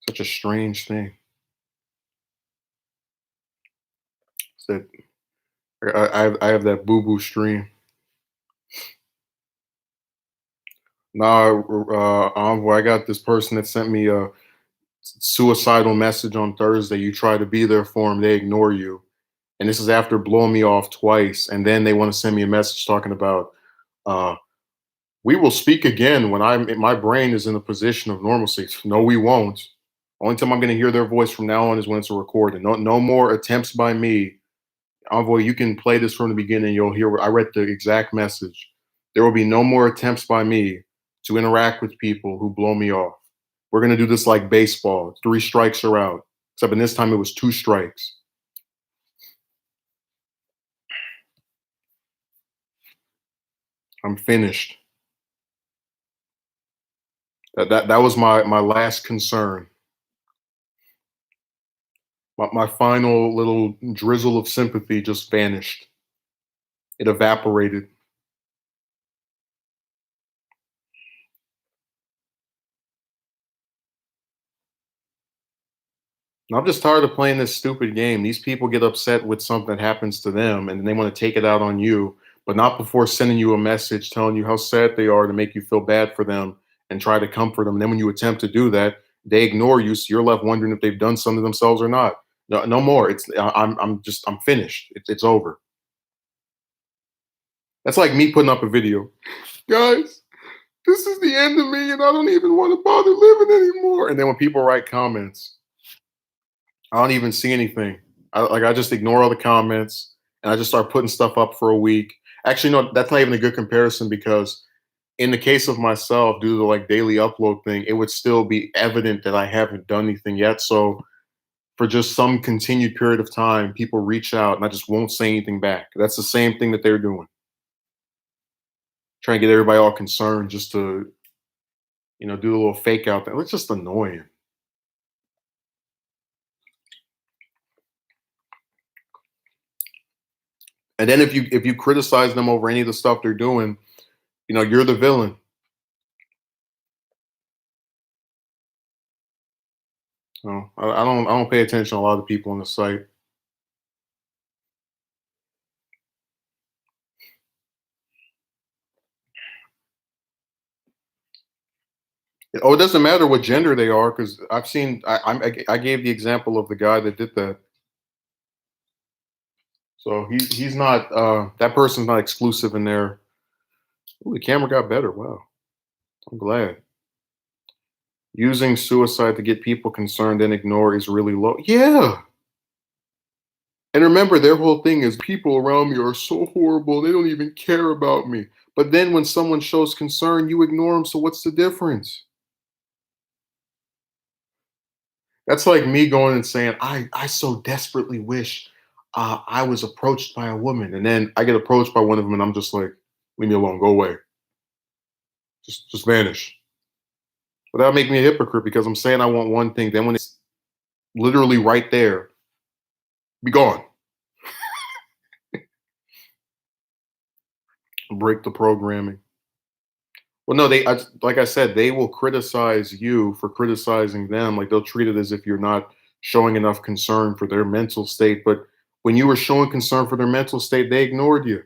such a strange thing. It's that I have that boo boo stream. Nah, Envoy, I got this person that sent me a suicidal message on Thursday. You try to be there for them, they ignore you. And this is after blowing me off twice. And then they want to send me a message talking about, uh, we will speak again when my brain is in a position of normalcy. No, we won't. Only time I'm going to hear their voice from now on is when it's a recording. No more attempts by me. Envoy, you can play this from the beginning. You'll hear. I read the exact message. There will be no more attempts by me to interact with people who blow me off. We're going to do this like baseball. 3 strikes are out. Except in this time it was 2 strikes. I'm finished. That was my last concern. My final little drizzle of sympathy just vanished. It evaporated. I'm just tired of playing this stupid game. These people get upset with something that happens to them and then they want to take it out on you, but not before sending you a message telling you how sad they are to make you feel bad for them and try to comfort them. And then when you attempt to do that, they ignore you, so you're left wondering if they've done something to themselves or not. No, no more. I'm finished. It's over. That's like me putting up a video, guys. This is the end of me, and I don't even want to bother living anymore. And then when people write comments, I don't even see anything. I just ignore all the comments and I just start putting stuff up for a week. Actually, no, that's not even a good comparison because in the case of myself, due to the like daily upload thing, it would still be evident that I haven't done anything yet. So for just some continued period of time, people reach out and I just won't say anything back. That's the same thing that they're doing. Trying to get everybody all concerned just to, do a little fake out there. It's just annoying. And then if you criticize them over any of the stuff they're doing, you're the villain. So I don't pay attention to a lot of people on the site. Oh, it doesn't matter what gender they are because I've seen. I gave the example of the guy that did that. So he's not that person's not exclusive in there. Ooh, the camera got better. Wow, I'm glad. Using suicide to get people concerned and ignore is really low. Yeah. And remember, their whole thing is people around me are so horrible. They don't even care about me. But then when someone shows concern, you ignore them. So what's the difference? That's like me going and saying, I so desperately wish I was approached by a woman. And then I get approached by one of them and I'm just like, leave me alone, go away. Just vanish. But that'll make me a hypocrite because I'm saying I want one thing. Then when it's literally right there, be gone. Break the programming. Well, no, like I said, they will criticize you for criticizing them. Like they'll treat it as if you're not showing enough concern for their mental state. But when you were showing concern for their mental state, they ignored you.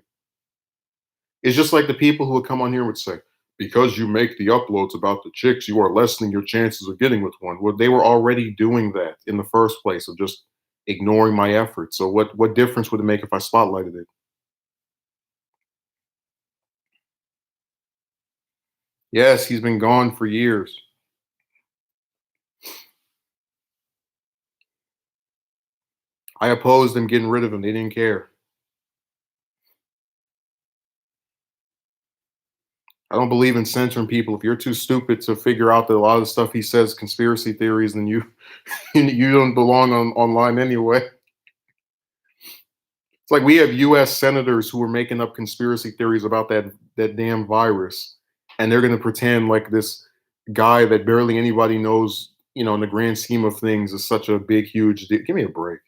It's just like the people who would come on here and would say, because you make the uploads about the chicks, you are lessening your chances of getting with one. Well, they were already doing that in the first place of just ignoring my efforts. So what difference would it make if I spotlighted it? Yes, he's been gone for years. I opposed them getting rid of him. They didn't care. I don't believe in censoring people. If you're too stupid to figure out that a lot of the stuff he says conspiracy theories, then you you don't belong online anyway. It's like we have U.S. senators who are making up conspiracy theories about that damn virus, and they're going to pretend like this guy that barely anybody knows, in the grand scheme of things, is such a big, huge deal. Give me a break.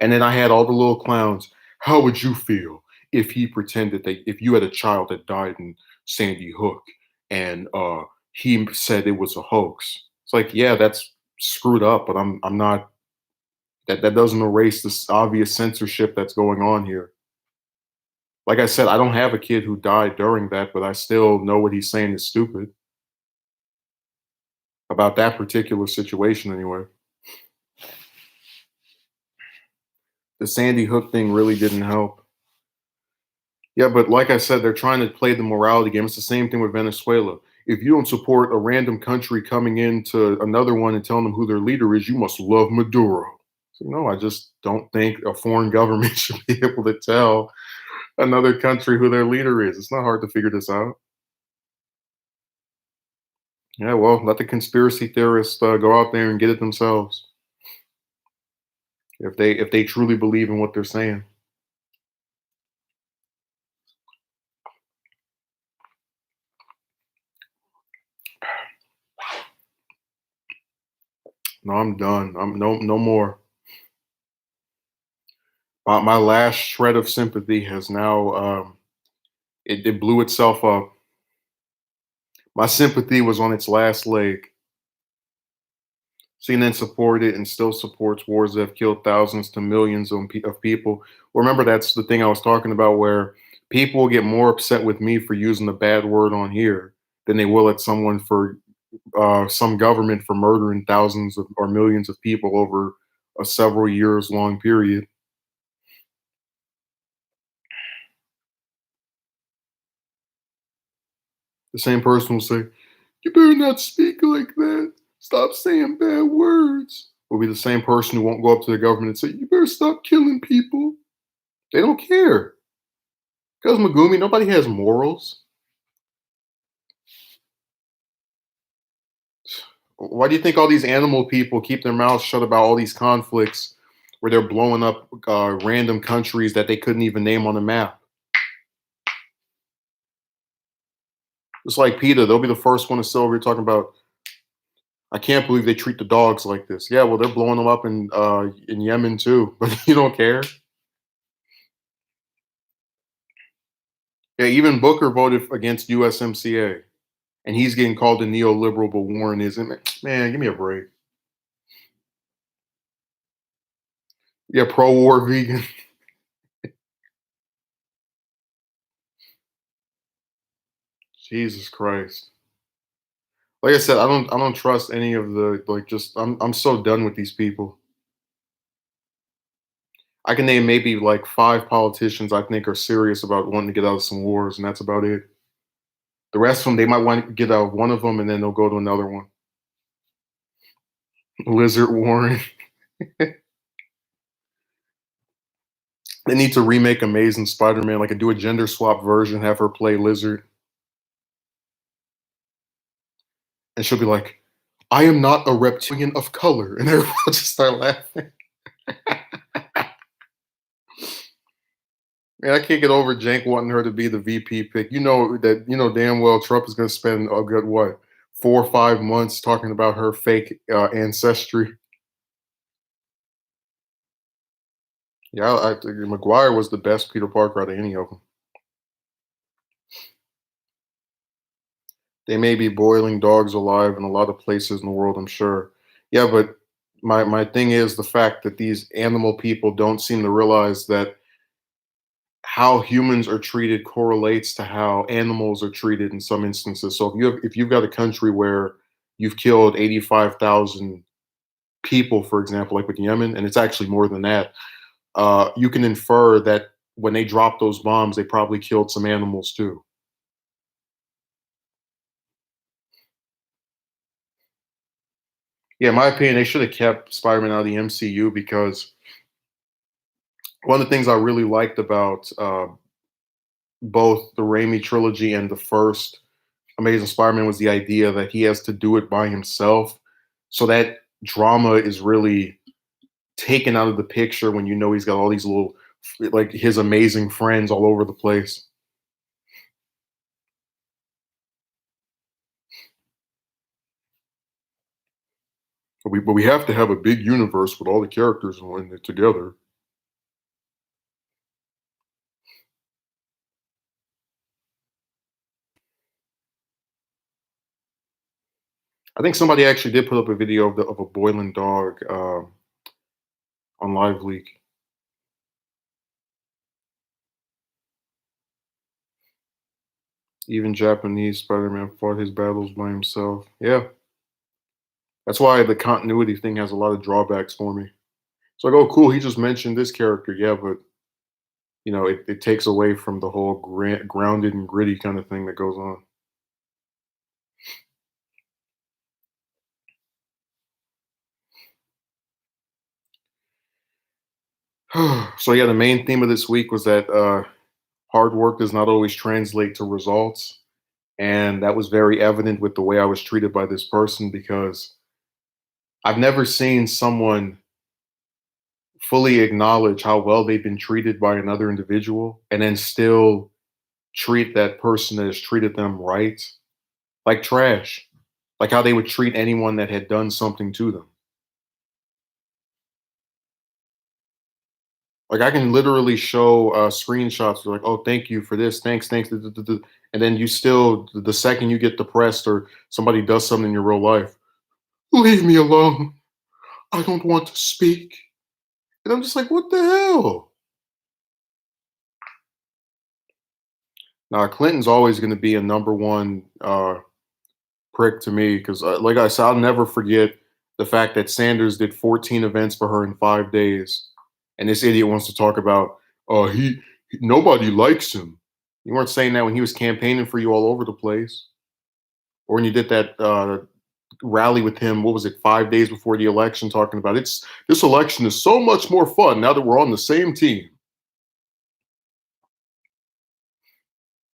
And then I had all the little clowns. How would you feel if he pretended that if you had a child that died in Sandy Hook and he said it was a hoax? It's like, yeah, that's screwed up, but I'm not. That doesn't erase this obvious censorship that's going on here. Like I said, I don't have a kid who died during that, but I still know what he's saying is stupid about that particular situation anyway. The Sandy Hook thing really didn't help. Yeah, but like I said, they're trying to play the morality game. It's the same thing with Venezuela. If you don't support a random country coming into another one and telling them who their leader is, you must love Maduro. So, no, I just don't think a foreign government should be able to tell another country who their leader is. It's not hard to figure this out. Yeah, well, let the conspiracy theorists go out there and get it themselves if they truly believe in what they're saying. No, I'm done. I'm no more. My last shred of sympathy has now it blew itself up. My sympathy was on its last leg. CNN supported and still supports wars that have killed thousands to millions of people. Well, remember, that's the thing I was talking about, where people will get more upset with me for using the bad word on here than they will at someone for some government for murdering thousands of, or millions of people over a several years long period. The same person will say, "You better not speak like that. Stop saying bad words." Will be the same person who won't go up to the government and say, "You better stop killing people." They don't care. Because Megumi, nobody has morals. Why do you think all these animal people keep their mouths shut about all these conflicts where they're blowing up random countries that they couldn't even name on the map? It's like PETA, they'll be the first one to sit over here talking about, I can't believe they treat the dogs like this. Yeah, well, they're blowing them up in Yemen too, but you don't care. Yeah, even Booker voted against USMCA, and he's getting called a neoliberal, but Warren isn't. Man, give me a break. Yeah, pro-war vegan. Jesus Christ. Like I said, I don't trust any of the like. Just I'm so done with these people. I can name maybe like 5 politicians I think are serious about wanting to get out of some wars, and that's about it. The rest of them, they might want to get out of one of them, and then they'll go to another one. Lizard Warren. They need to remake Amazing Spider-Man, like, do a gender swap version, have her play Lizard, and she'll be like, "I am not a reptilian of color," and everyone will just start laughing. Man, I can't get over Jank wanting her to be the VP pick. You know damn well Trump is going to spend a good what 4 or 5 months talking about her fake ancestry. Yeah, I think McGuire was the best Peter Parker out of any of them. They may be boiling dogs alive in a lot of places in the world, I'm sure. Yeah, but my thing is the fact that these animal people don't seem to realize that how humans are treated correlates to how animals are treated in some instances. So if you've got a country where you've killed 85,000 people, for example, like with Yemen, and it's actually more than that, you can infer that when they dropped those bombs, they probably killed some animals too. Yeah, in my opinion, they should have kept Spider-Man out of the MCU because one of the things I really liked about both the Raimi trilogy and the first Amazing Spider-Man was the idea that he has to do it by himself. So that drama is really taken out of the picture when you know he's got all these little, like his amazing friends all over the place. But we have to have a big universe with all the characters in it together. I think somebody actually did put up a video of a boiling dog on Live Leak. Even Japanese Spider-Man fought his battles by himself. Yeah, that's why the continuity thing has a lot of drawbacks for me. It's like, oh, cool, he just mentioned this character. Yeah, but it takes away from the whole grounded and gritty kind of thing that goes on. So yeah, the main theme of this week was that hard work does not always translate to results, and that was very evident with the way I was treated by this person because I've never seen someone fully acknowledge how well they've been treated by another individual and then still treat that person that has treated them right like trash, like how they would treat anyone that had done something to them. Like I can literally show screenshots like, "Oh, thank you for this. Thanks, thanks." And then you still, the second you get depressed or somebody does something in your real life, leave me alone. I don't want to speak. And I'm just like, what the hell? Now, Clinton's always going to be a number one prick to me because, like I said, I'll never forget the fact that Sanders did 14 events for her in 5 days, and this idiot wants to talk about, nobody likes him. You weren't saying that when he was campaigning for you all over the place, or when you did that rally with him. What was it? 5 days before the election, talking about this election is so much more fun now that we're on the same team.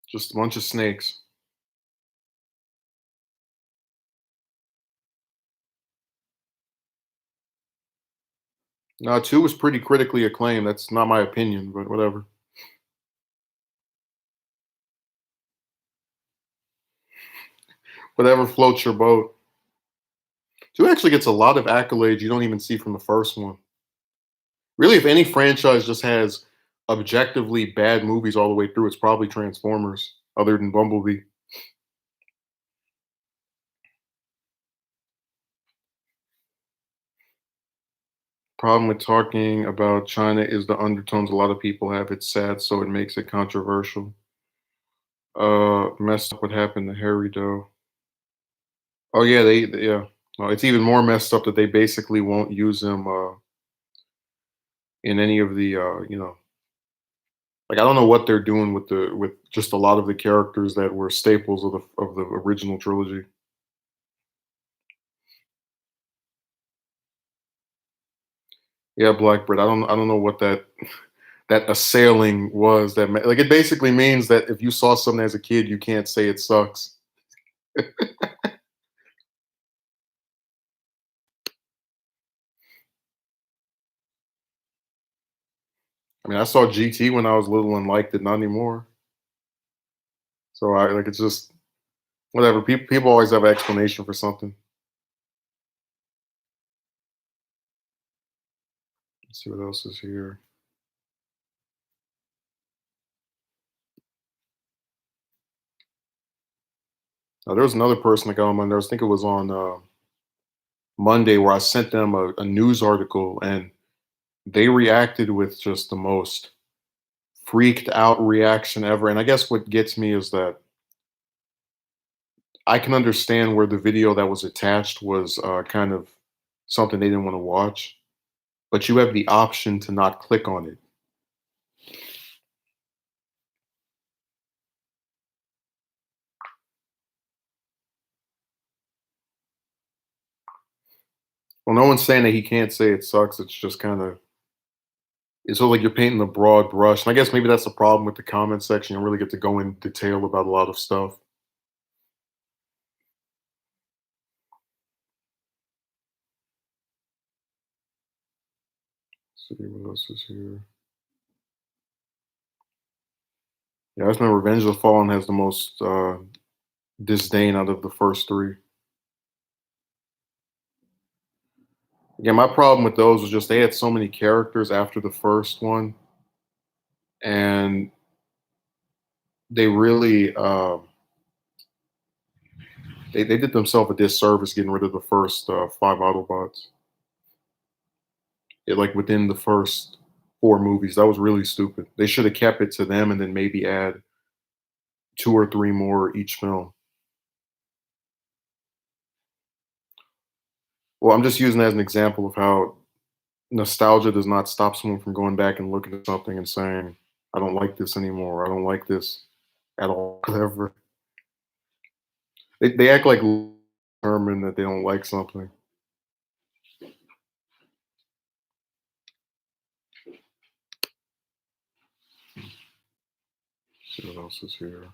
Just a bunch of snakes. No, two was pretty critically acclaimed. That's not my opinion, but whatever. Whatever floats your boat. Two actually gets a lot of accolades you don't even see from the first one. Really, if any franchise just has objectively bad movies all the way through, it's probably Transformers, other than Bumblebee. Problem with talking about China is the undertones a lot of people have. It's sad, so it makes it controversial. Messed up what happened to Harry Doe. Oh yeah, yeah. It's even more messed up that they basically won't use him in any of the like I don't know what they're doing with the with just a lot of the characters that were staples of the original trilogy. Yeah, Blackbird. I don't know what that assailing was. Like it basically means that if you saw something as a kid, you can't say it sucks. I mean, I saw GT when I was little and liked it, not anymore. So I like it's just whatever. People always have an explanation for something. Let's see what else is here. There was another person that got on my nerves. I think it was on Monday where I sent them a news article and they reacted with just the most freaked out reaction ever. And I guess what gets me is that I can understand where the video that was attached was kind of something they didn't want to watch, but you have the option to not click on it. Well, no one's saying that he can't say it sucks. It's just kind of it's sort of like you're painting a broad brush. And I guess maybe that's the problem with the comment section. You don't really get to go in detail about a lot of stuff. Let's see what else is here. Yeah, I just know Revenge of the Fallen has the most disdain out of the first three. Yeah, my problem with those was just they had so many characters after the first one, and they really they did themselves a disservice getting rid of the first five Autobots. Like within the first four movies, that was really stupid. They should have kept it to them and then maybe add two or three more each film. Well, I'm just using that as an example of how nostalgia does not stop someone from going back and looking at something and saying, "I don't like this anymore. I don't like this at all." Whatever. They act like determined that they don't like something. Let's see what else is here.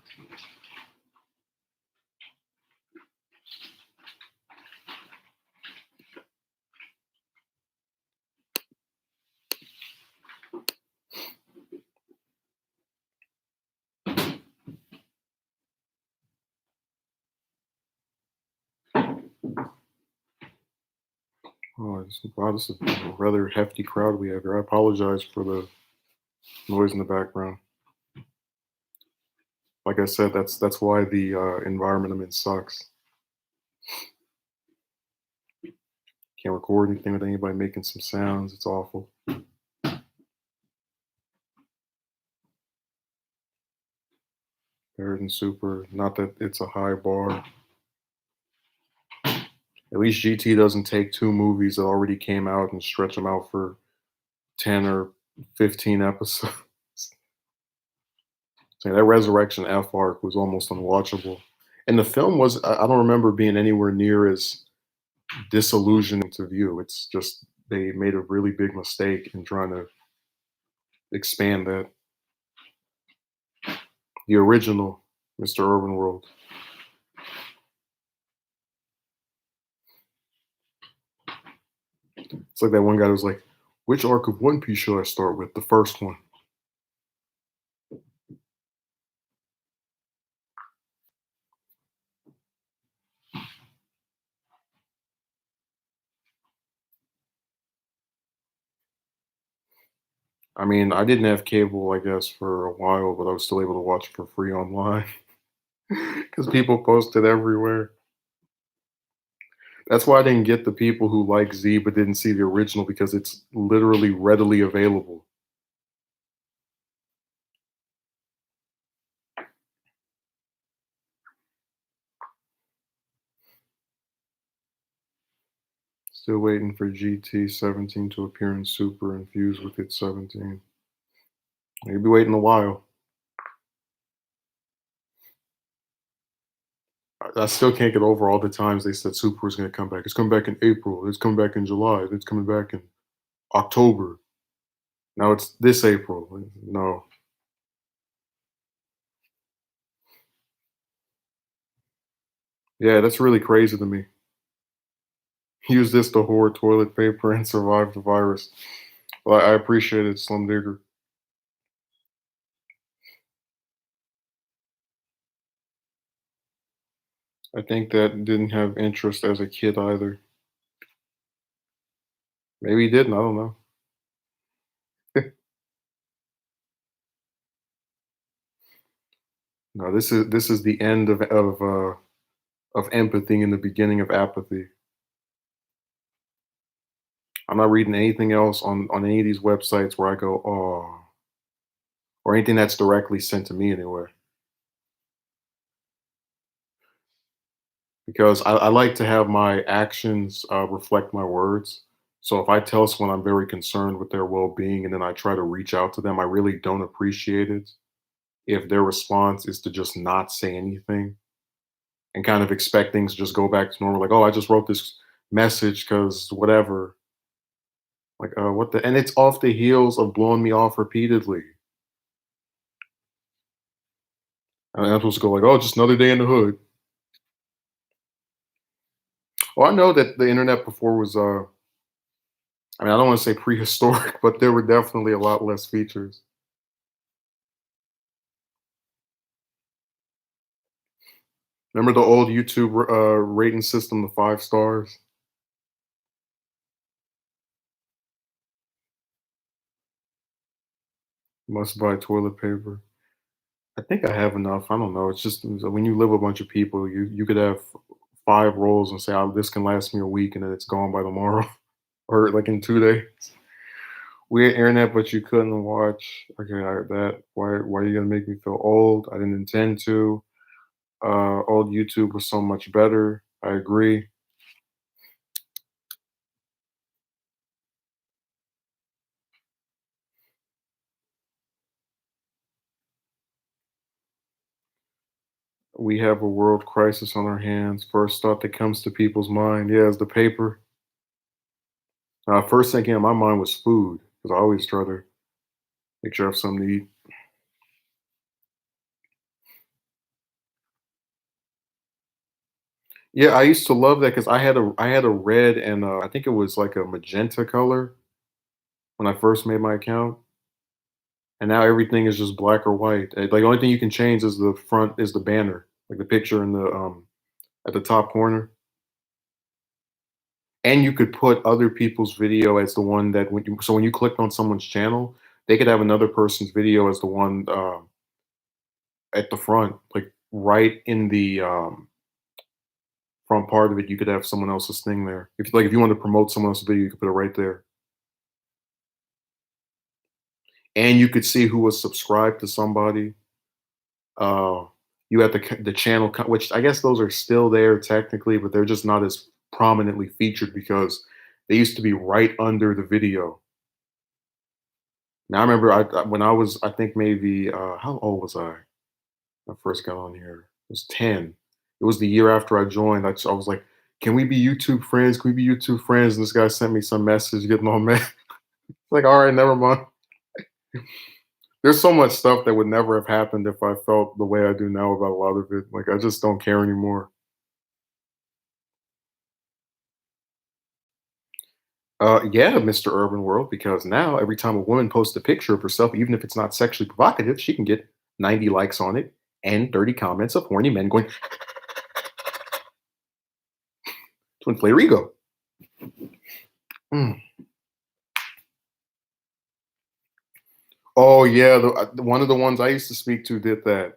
Oh, wow, this is a rather hefty crowd we have here. I apologize for the noise in the background. Like I said, that's why the environment I'm in sucks. Can't record anything with anybody making some sounds. It's awful. Better than Super. Not that it's a high bar. At least GT doesn't take two movies that already came out and stretch them out for 10 or 15 episodes. So that Resurrection F arc was almost unwatchable. And the film was, I don't remember being anywhere near as disillusioning to view. It's just, they made a really big mistake in trying to expand that. The original Mr. Urban World. It's like that one guy who was like, which arc of One Piece should I start with? The first one. I mean, I didn't have cable, I guess, for a while, but I was still able to watch it for free online because people post it everywhere. That's why I didn't get the people who like Z but didn't see the original because it's literally readily available. Still waiting for GT17 to appear in Super and fuse with its 17. You'll be waiting a while. I still can't get over all the times they said Super was going to come back. It's coming back in April. It's coming back in July. It's coming back in October. Now it's this April. No. Yeah, that's really crazy to me. Use this to hoard toilet paper and survive the virus. Well, I appreciate it, Slim Digger. I think that didn't have interest as a kid either. Maybe he didn't. I don't know. No, this is the end of empathy and the beginning of apathy. I'm not reading anything else on any of these websites where I go, oh, or anything that's directly sent to me anywhere. Because I like to have my actions reflect my words. So if I tell someone I'm very concerned with their well-being and then I try to reach out to them, I really don't appreciate it if their response is to just not say anything and kind of expect things to just go back to normal. Like, oh, I just wrote this message because whatever. Like, what the? And it's off the heels of blowing me off repeatedly. And I'm supposed to go like, oh, just another day in the hood. Well, I know that the internet before was, I mean, I don't want to say prehistoric, but there were definitely a lot less features. Remember the old YouTube rating system, the 5 stars? Must buy toilet paper. I think I have enough. I don't know. It's just when you live with a bunch of people, you could have 5 rolls and say, "Oh, this can last me a week," and then it's gone by tomorrow, or like in 2 days. We had internet, but you couldn't watch. Okay, that. Why are you gonna make me feel old? I didn't intend to. Old YouTube was so much better. I agree. We have a world crisis on our hands. First thought that comes to people's mind, yeah, is the paper. First thing came to my mind was food because I always try to make sure I have something to eat. Yeah, I used to love that because I had a red and I think it was like a magenta color when I first made my account, and now everything is just black or white. Like the only thing you can change is the front is the banner, like the picture in the at the top corner, and you could put other people's video as the one that when you clicked on someone's channel, they could have another person's video as the one at the front, like right in the front part of it. You could have someone else's thing there. If you want to promote someone else's video, you could put it right there. And you could see who was subscribed to somebody. Uh, you had the channel, which I guess those are still there technically, but they're just not as prominently featured because they used to be right under the video. Now I remember when I was, I think maybe how old was I? When I first got on here. I was 10. It was the year after I joined. I was like, "Can we be YouTube friends? Can we be YouTube friends?" And this guy sent me some message getting all mad. Like, all right, never mind. There's so much stuff that would never have happened if I felt the way I do now about a lot of it. Like, I just don't care anymore. Yeah, Mr. Urban World, because now every time a woman posts a picture of herself, even if it's not sexually provocative, she can get 90 likes on it and 30 comments of horny men going to inflate her ego. Mm. Oh yeah, one of the ones I used to speak to did that.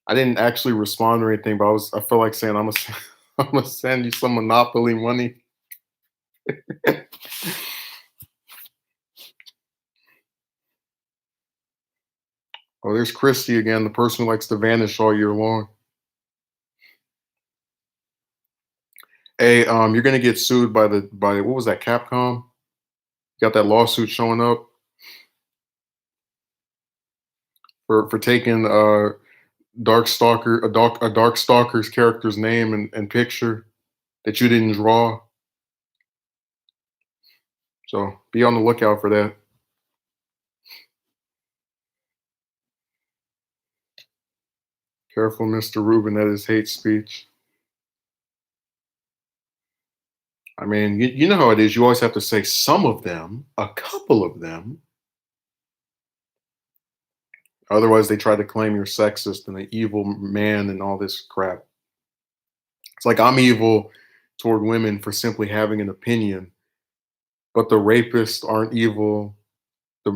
I didn't actually respond or anything, but I felt like saying, "I'm gonna, I'm gonna send you some Monopoly money." Oh, there's Christy again, the person who likes to vanish all year long. Hey, you're gonna get sued by what was that, Capcom? Got that lawsuit showing up for taking a dark stalker's character's name and picture that you didn't draw. So be on the lookout for that. Careful, Mr. Rubin, that is hate speech. I mean, you know how it is. You always have to say some of them, a couple of them. Otherwise, they try to claim you're sexist and an evil man and all this crap. It's like I'm evil toward women for simply having an opinion, but the rapists aren't evil. The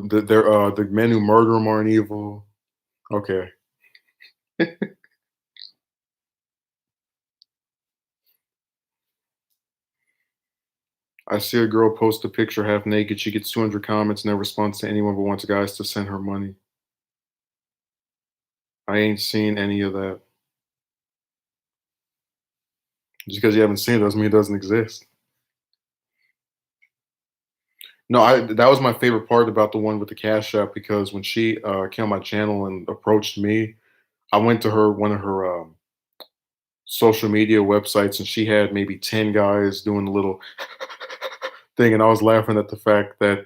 men who murder them aren't evil. Okay. I see a girl post a picture half naked. She gets 200 comments, no response to anyone but wants guys to send her money. I ain't seen any of that. Just because you haven't seen it doesn't mean it doesn't exist. No, that was my favorite part about the one with the Cash App because when she came on my channel and approached me, I went to her one of her social media websites and she had maybe 10 guys doing a little thing, and I was laughing at the fact that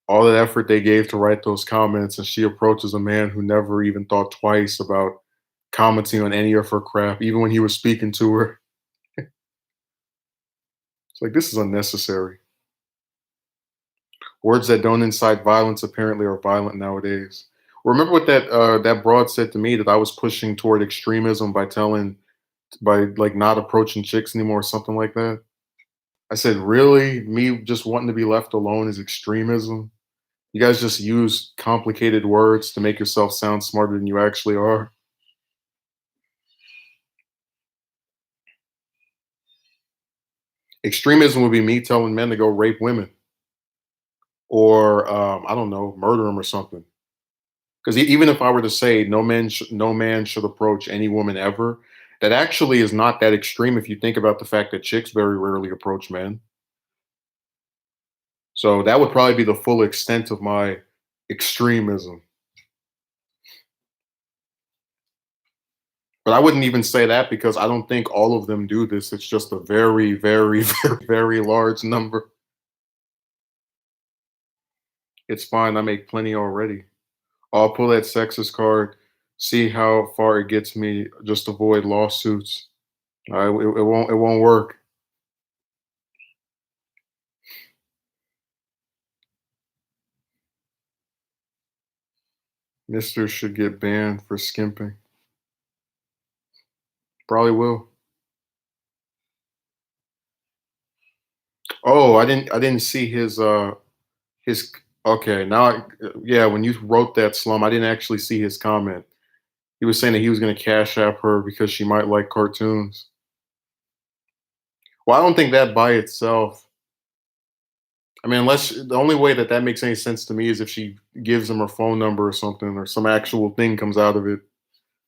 all that effort they gave to write those comments, and she approaches a man who never even thought twice about commenting on any of her crap, even when he was speaking to her. It's like this is unnecessary. Words that don't incite violence apparently are violent nowadays. Remember what that broad said to me that I was pushing toward extremism by like not approaching chicks anymore or something like that. I said, really? Me just wanting to be left alone is extremism? You guys just use complicated words to make yourself sound smarter than you actually are. Extremism would be me telling men to go rape women or I don't know, murder them or something. Because even if I were to say no man should approach any woman ever, that actually is not that extreme if you think about the fact that chicks very rarely approach men. So that would probably be the full extent of my extremism. But I wouldn't even say that because I don't think all of them do this. It's just a very, very, very, very large number. It's fine. I make plenty already. I'll pull that sexist card, see how far it gets me. Just avoid lawsuits. It won't work. Mister should get banned for skimping. Probably will. Oh, I didn't see his okay, now yeah, when you wrote that, Slum, I didn't actually see his comment. He was saying that he was gonna cash app her because she might like cartoons. Well, I don't think that by itself, I mean, unless the only way that that makes any sense to me is if she gives him her phone number or something, or some actual thing comes out of it.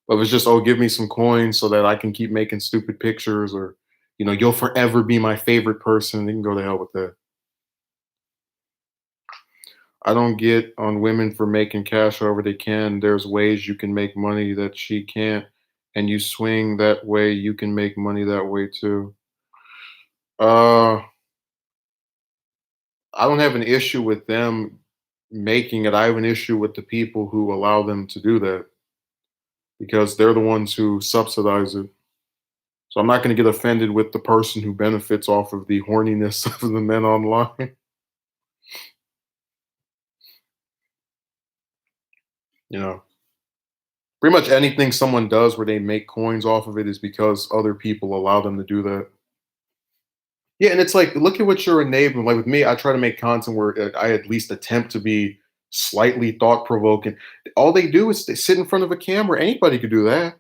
But if it's just, oh, give me some coins so that I can keep making stupid pictures, or you'll forever be my favorite person. You can go to hell with that. I don't get on women for making cash however they can. There's ways you can make money that she can't, and you swing that way, you can make money that way too. Uh, I don't have an issue with them making it. I have an issue with the people who allow them to do that because they're the ones who subsidize it. So I'm not going to get offended with the person who benefits off of the horniness of the men online. you know, Pretty much anything someone does where they make coins off of it is because other people allow them to do that. Yeah, and it's like, look at what you're enabling. Like with me, I try to make content where I at least attempt to be slightly thought provoking. All they do is they sit in front of a camera. Anybody could do that.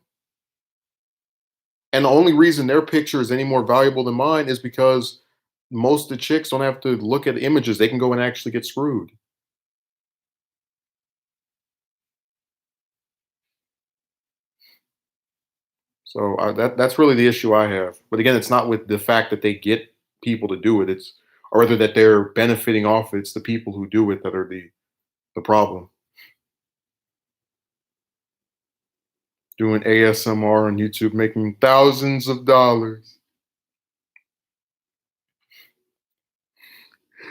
And the only reason their picture is any more valuable than mine is because most of the chicks don't have to look at images. They can go and actually get screwed. So that's really the issue I have. But again, it's not with the fact that they get people to do it. It's or rather that they're benefiting off it. It's the people who do it that are the problem. Doing ASMR on YouTube, making thousands of dollars.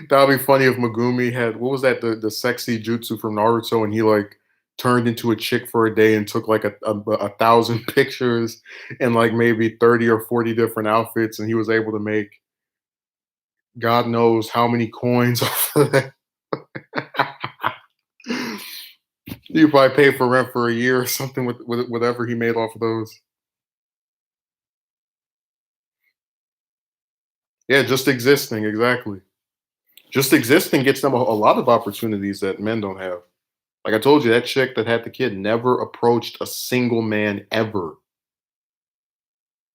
That'd be funny if Megumi had what was that the sexy jutsu from Naruto, and he like turned into a chick for a day and took like a thousand pictures and like maybe 30 or 40 different outfits, and he was able to make God knows how many coins off of that. You probably pay for rent for a year or something with whatever he made off of those. Yeah, just existing, exactly. Just existing gets them a lot of opportunities that men don't have. Like I told you, that chick that had the kid never approached a single man ever.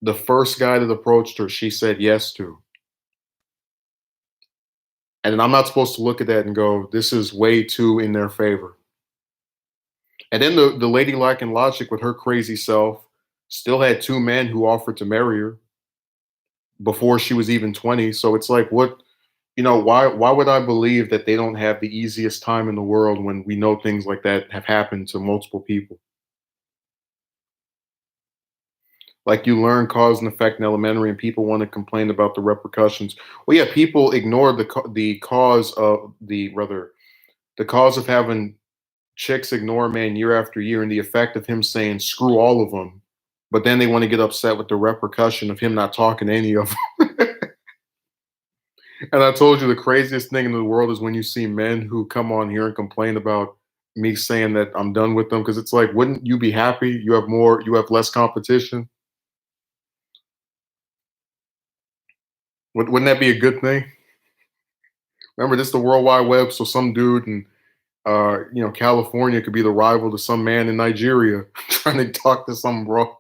The first guy that approached her, she said yes to. And then I'm not supposed to look at that and go, this is way too in their favor. And then the lady lacking logic with her crazy self still had two men who offered to marry her before she was even 20. So it's like, what, why would I believe that they don't have the easiest time in the world when we know things like that have happened to multiple people? Like you learn cause and effect in elementary, and people want to complain about the repercussions. Well, yeah, people ignore the cause of the cause of having chicks ignore a man year after year, and the effect of him saying screw all of them, but then they want to get upset with the repercussion of him not talking to any of them. And I told you the craziest thing in the world is when you see men who come on here and complain about me saying that I'm done with them, because it's like, wouldn't you be happy? You have less competition. Wouldn't that be a good thing? Remember, this is the World Wide Web, so some dude in California could be the rival to some man in Nigeria trying to talk to some bro.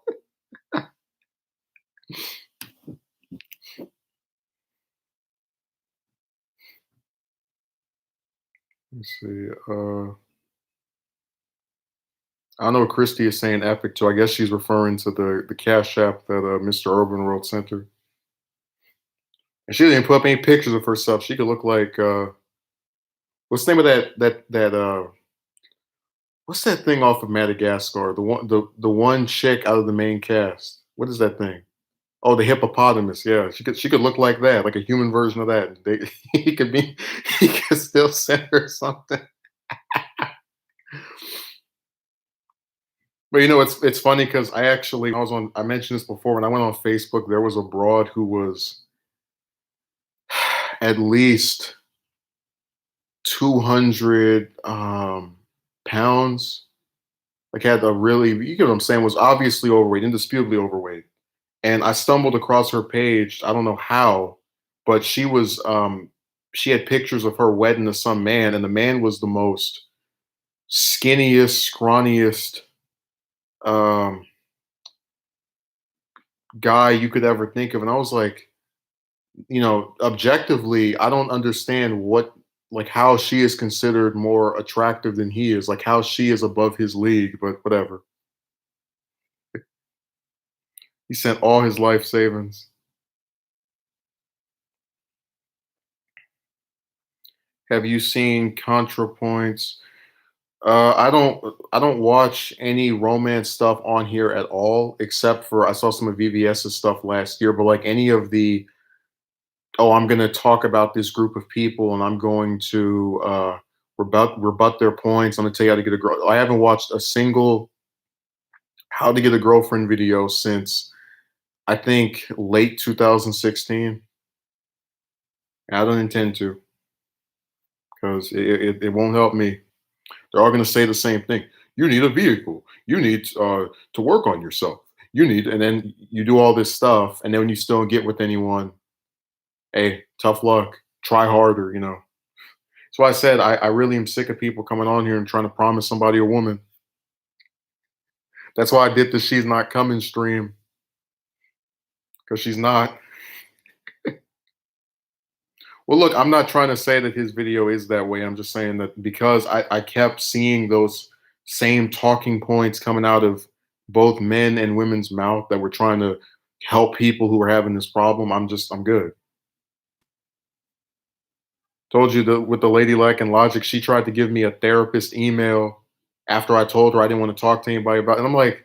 Let's see. I don't know what Christy is saying epic to. I guess she's referring to the Cash App that Mr. Urban World sent her. And she didn't put up any pictures of herself. She could look like what's the name of that what's that thing off of Madagascar? The one chick out of the main cast. What is that thing? Oh, the hippopotamus. Yeah, she could look like that, like a human version of that. He could be he could still send her something. But it's funny because I mentioned this before when I went on Facebook. There was a broad who was at least 200 pounds. Like had a really, you get what I'm saying, was obviously overweight, indisputably overweight. And I stumbled across her page. I don't know how, but she had pictures of her wedding to some man, and the man was the most skinniest, scrawniest um, guy you could ever think of. And I was like, objectively, I don't understand like how she is considered more attractive than he is, like how she is above his league, but whatever. He sent all his life savings. Have you seen ContraPoints? I don't watch any romance stuff on here at all, except for I saw some of VVS's stuff last year, but like any of the I'm going to talk about this group of people and I'm going to rebut their points. I'm going to tell you how to get a girl. I haven't watched a single how to get a girlfriend video since I think late 2016. I don't intend to because it won't help me. They're all going to say the same thing. You need a vehicle. You need to work on yourself. And then you do all this stuff, and then when you still don't get with anyone, hey, tough luck. Try harder. So I said I really am sick of people coming on here and trying to promise somebody a woman. That's why I did the "She's Not Coming" stream, because she's not. Well, look, I'm not trying to say that his video is that way. I'm just saying that because I kept seeing those same talking points coming out of both men and women's mouth that were trying to help people who were having this problem. I'm good. Told you that with the lady lacking logic, she tried to give me a therapist email after I told her I didn't want to talk to anybody about it. And I'm like,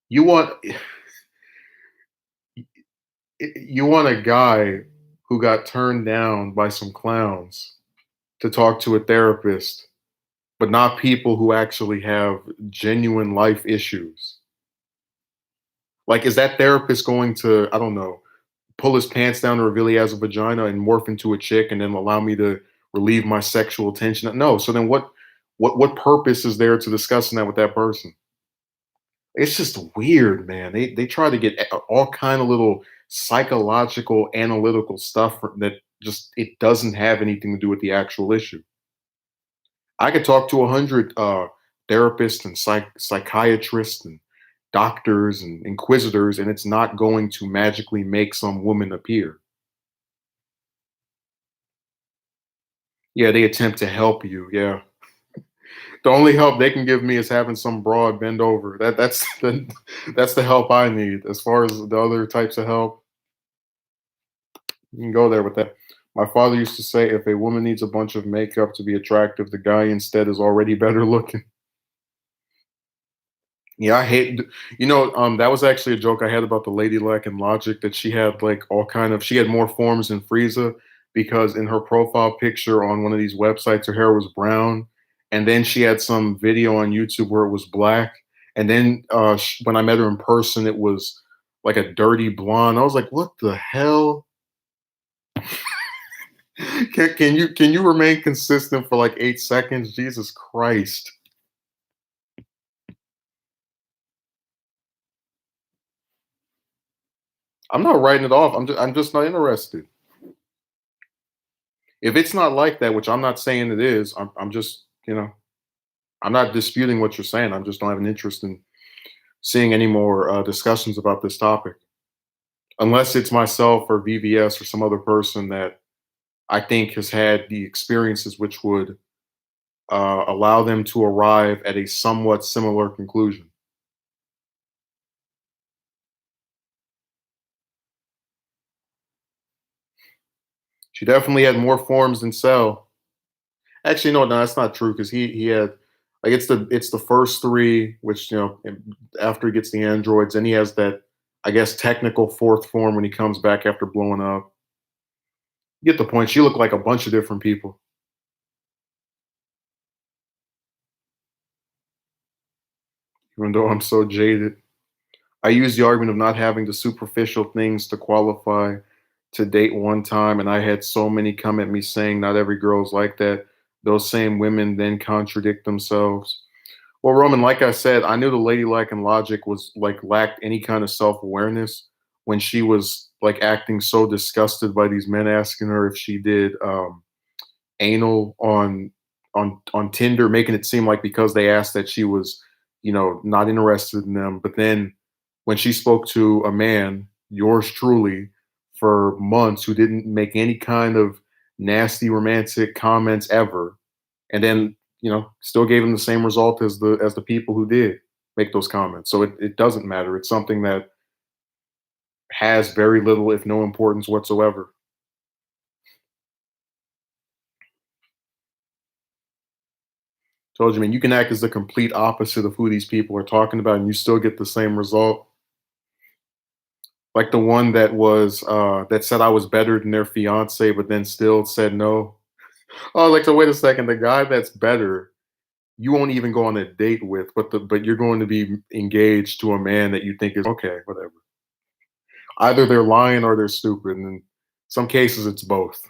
you want you want a guy who got turned down by some clowns to talk to a therapist, but not people who actually have genuine life issues. Like, is that therapist going to, I don't know, pull his pants down to reveal he has a vagina and morph into a chick and then allow me to relieve my sexual tension? No. So then what purpose is there to discussing that with that person? It's just weird, man. They try to get all kind of little psychological, analytical stuff that just it doesn't have anything to do with the actual issue. I could talk to 100 therapists and psychiatrists and doctors and inquisitors, and it's not going to magically make some woman appear. Yeah, they attempt to help you. Yeah, the only help they can give me is having some broad bend over. That's that's the help I need. As far as the other types of help, you can go there with that. My father used to say, if a woman needs a bunch of makeup to be attractive, the guy instead is already better looking. Yeah, I hate. That was actually a joke I had about the lady lacking logic that she had like all kind of. She had more forms than Frieza because in her profile picture on one of these websites, her hair was brown, and then she had some video on YouTube where it was black, and then when I met her in person, it was like a dirty blonde. I was like, what the hell? Can you remain consistent for like 8 seconds? Jesus Christ! I'm not writing it off. I'm just not interested. If it's not like that, which I'm not saying it is, I'm just, I'm not disputing what you're saying. I just don't have an interest in seeing any more discussions about this topic, unless it's myself or VVS or some other person that I think has had the experiences which would allow them to arrive at a somewhat similar conclusion. She definitely had more forms than Cell. Actually, no, that's not true because he had like it's the first three, which after he gets the androids, then he has that I guess technical fourth form when he comes back after blowing up. You get the point. She looked like a bunch of different people. Even though I'm so jaded, I use the argument of not having the superficial things to qualify to date one time, and I had so many come at me saying not every girl's like that. Those same women then contradict themselves. Well, Roman, like I said, I knew the ladylike and logic was like lacked any kind of self awareness when she was like acting so disgusted by these men asking her if she did anal on Tinder, making it seem like because they asked that she was, not interested in them. But then when she spoke to a man, yours truly, for months who didn't make any kind of nasty romantic comments ever, and then still gave him the same result as the people who did make those comments. So it doesn't matter. It's something that has very little, if no importance whatsoever. Told you, man, you can act as the complete opposite of who these people are talking about, and you still get the same result. Like the one that said I was better than their fiance, but then still said no. Oh, like so. Wait a second. The guy that's better, you won't even go on a date with, but you're going to be engaged to a man that you think is okay, whatever. Either they're lying or they're stupid, and in some cases, it's both.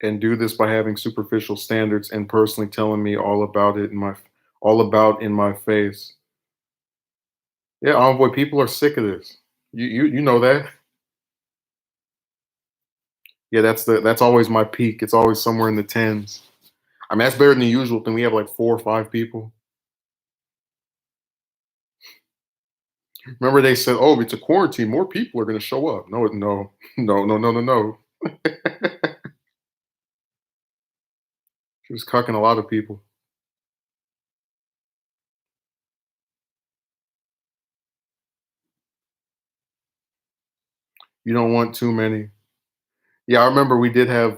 And do this by having superficial standards and personally telling me all about in my face. Yeah, envoy, people are sick of this. You know that. Yeah, that's always my peak. It's always somewhere in the tens. I mean, that's better than the usual thing. We have like 4 or 5 people. Remember they said, "Oh, it's a quarantine. More people are going to show up." No, no, no, no, no, no, no. She was cucking a lot of people. You don't want too many. Yeah, I remember we did have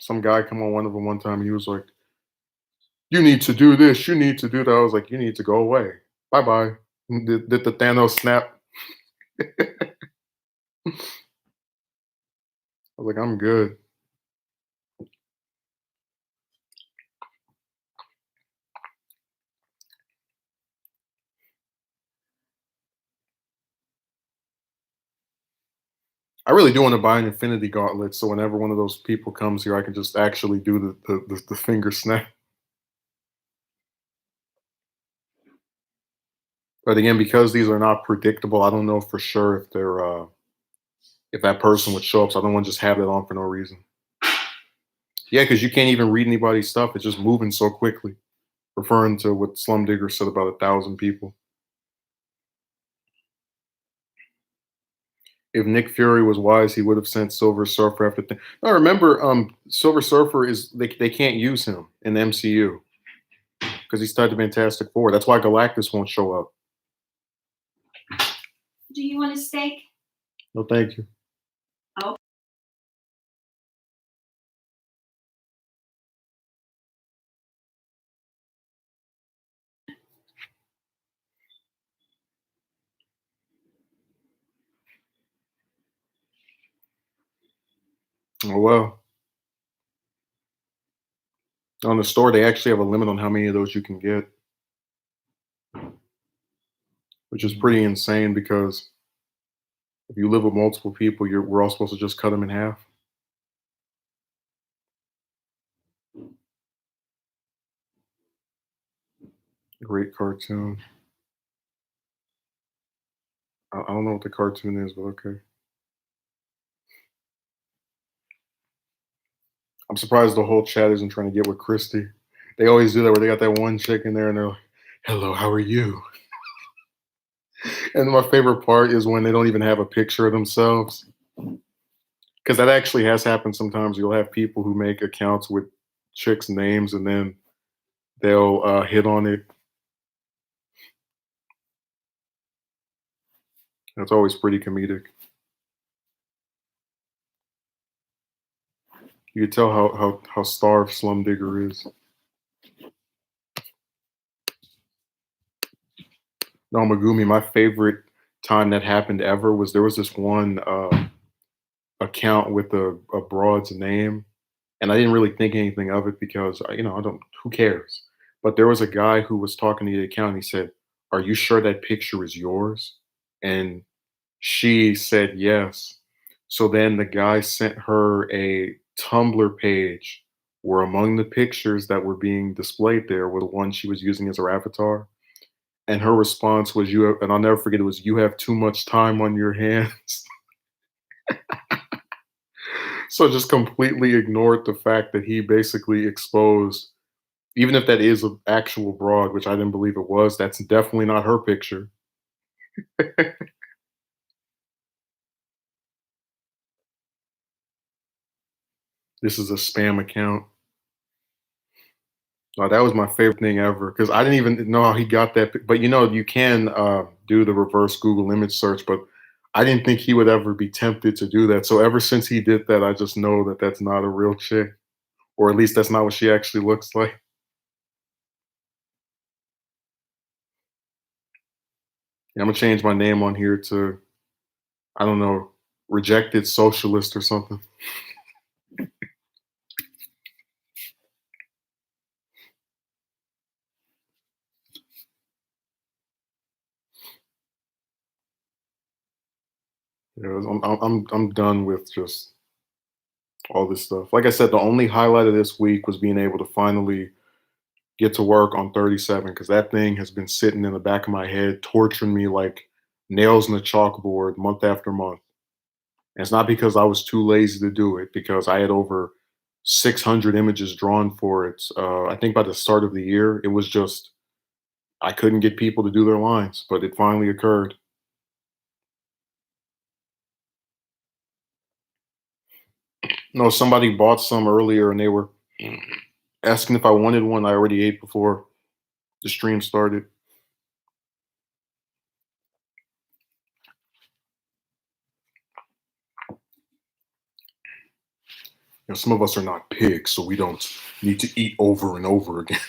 some guy come on one of them one time. He was like, "You need to do this. You need to do that." I was like, "You need to go away. Bye bye." Did the Thanos snap? I was like, "I'm good." I really do want to buy an Infinity Gauntlet, so whenever one of those people comes here, I can just actually do the finger snap. But again, because these are not predictable, I don't know for sure if they're if that person would show up. So I don't want to just have that on for no reason. Yeah, because you can't even read anybody's stuff. It's just moving so quickly. Referring to what Slum Digger said about 1,000 people. If Nick Fury was wise, he would have sent Silver Surfer after. I remember, Silver Surfer is they can't use him in the MCU because he's tied to Fantastic Four. That's why Galactus won't show up. Do you want a steak? No, thank you. Oh. Oh well. On the store, they actually have a limit on how many of those you can get, which is pretty insane because if you live with multiple people, we're all supposed to just cut them in half. Great cartoon. I don't know what the cartoon is, but okay. I'm surprised the whole chat isn't trying to get with Christy. They always do that where they got that one chick in there and they're like, "Hello, how are you?" And my favorite part is when they don't even have a picture of themselves. Because that actually has happened sometimes. You'll have people who make accounts with chicks' names and then they'll hit on it. That's always pretty comedic. You can tell how starved Slum Digger is. No, Megumi, my favorite time that happened ever was there was this one account with a broad's name, and I didn't really think anything of it because I don't. Who cares? But there was a guy who was talking to the account. And he said, "Are you sure that picture is yours?" And she said yes. So then the guy sent her a Tumblr page where among the pictures that were being displayed there was the one she was using as her avatar. And her response was, "You have," and I'll never forget, it was, "You have too much time on your hands." So just completely ignored the fact that he basically exposed, even if that is an actual broad, which I didn't believe it was, that's definitely not her picture. This is a spam account. That was my favorite thing ever because I didn't even know how he got that. But you can do the reverse Google image search, but I didn't think he would ever be tempted to do that. So ever since he did that, I just know that that's not a real chick, or at least that's not what she actually looks like. Yeah, I'm gonna change my name on here to, I don't know, rejected socialist or something. Yeah, I'm done with just all this stuff. Like I said, the only highlight of this week was being able to finally get to work on 37 because that thing has been sitting in the back of my head, torturing me like nails in a chalkboard month after month. And it's not because I was too lazy to do it, because I had over 600 images drawn for it. I think by the start of the year, it was just I couldn't get people to do their lines, but it finally occurred. No, somebody bought some earlier and they were asking if I wanted one. I already ate before the stream started. Some of us are not pigs, so we don't need to eat over and over again.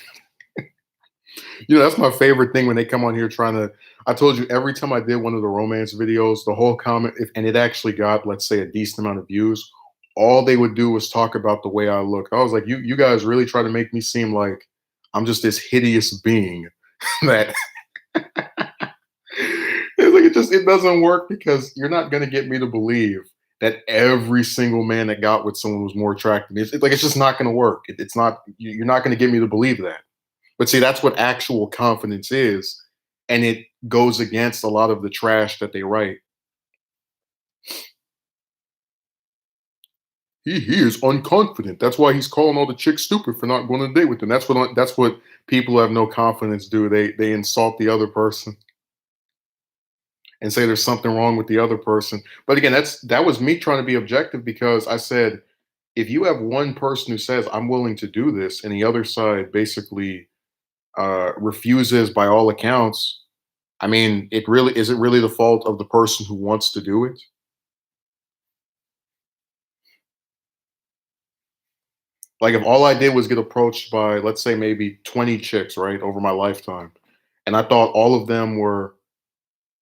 That's my favorite thing when they come on here trying to. I told you every time I did one of the romance videos, the whole comment, and it actually got, let's say, a decent amount of views. All they would do was talk about the way I look. I was like, you guys really try to make me seem like I'm just this hideous being that it's like it doesn't work because you're not gonna get me to believe that every single man that got with someone was more attractive. It's just not gonna work. It's not you're not gonna get me to believe that. But see, that's what actual confidence is, and it goes against a lot of the trash that they write. He is unconfident. That's why he's calling all the chicks stupid for not going on a date with them. That's what people who have no confidence do. They insult the other person and say there's something wrong with the other person. But again, that was me trying to be objective because I said if you have one person who says I'm willing to do this and the other side basically refuses by all accounts, I mean, it really the fault of the person who wants to do it? Like if all I did was get approached by, let's say, maybe 20 chicks, right, over my lifetime, and I thought all of them were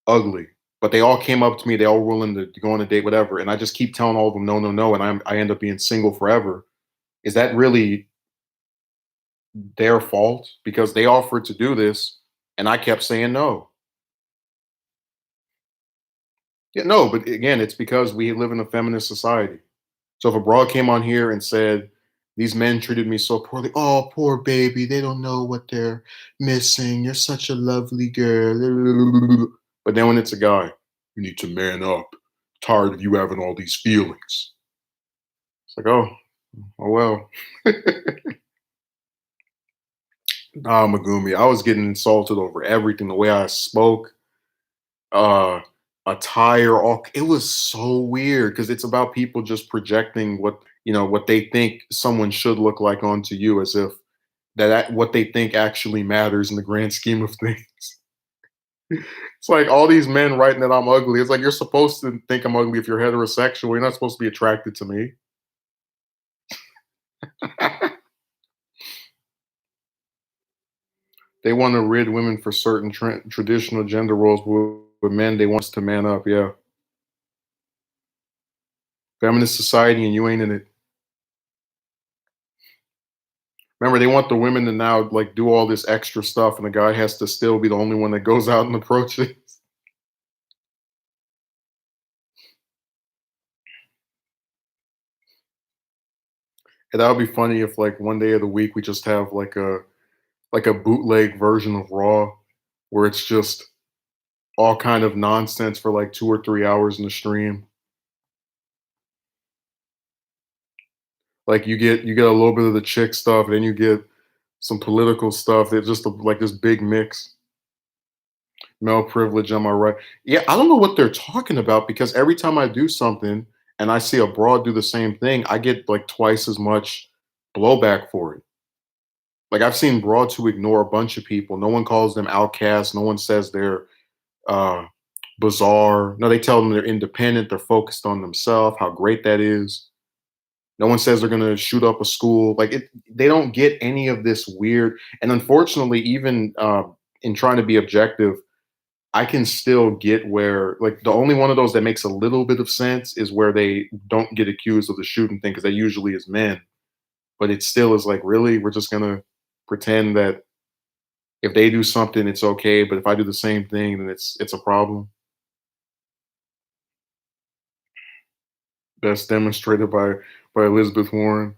ugly, but they all came up to me, they all were willing to go on a date, whatever, and I just keep telling all of them no, no, no, and I end up being single forever. Is that really their fault? Because they offered to do this, and I kept saying no. Yeah, no, but again, it's because we live in a feminist society. So if a broad came on here and said, "These men treated me so poorly," oh, poor baby, they don't know what they're missing. You're such a lovely girl. But then when it's a guy, you need to man up. Tired of you having all these feelings. It's like, oh well. Nah, Megumi, I was getting insulted over everything, the way I spoke, uh, attire, all it was so weird because it's about people just projecting what they think someone should look like onto you as if what they think actually matters in the grand scheme of things. It's like all these men writing that I'm ugly. It's like you're supposed to think I'm ugly if you're heterosexual. You're not supposed to be attracted to me. They want to rid women for certain traditional gender roles, but with men, they want us to man up. Yeah, feminist society, and you ain't in it. Remember, they want the women to now like do all this extra stuff, and the guy has to still be the only one that goes out and approaches. And that would be funny if like one day of the week we just have like a bootleg version of Raw where it's just all kind of nonsense for like 2 or 3 hours in the stream. Like you get a little bit of the chick stuff, then you get some political stuff. It's just like this big mix. Male privilege, am I right? Yeah, I don't know what they're talking about because every time I do something and I see a broad do the same thing, I get like twice as much blowback for it. Like I've seen broads who ignore a bunch of people. No one calls them outcasts. No one says they're uh, bizarre. No, they tell them they're independent. They're focused on themselves. How great that is. No one says they're going to shoot up a school. Like it, they don't get any of this weird. And unfortunately, even in trying to be objective, I can still get where like the only one of those that makes a little bit of sense is where they don't get accused of the shooting thing because that usually is men. But it still is like, really, we're just gonna pretend that if they do something, it's okay, but if I do the same thing, then it's a problem. That's demonstrated by Elizabeth Warren.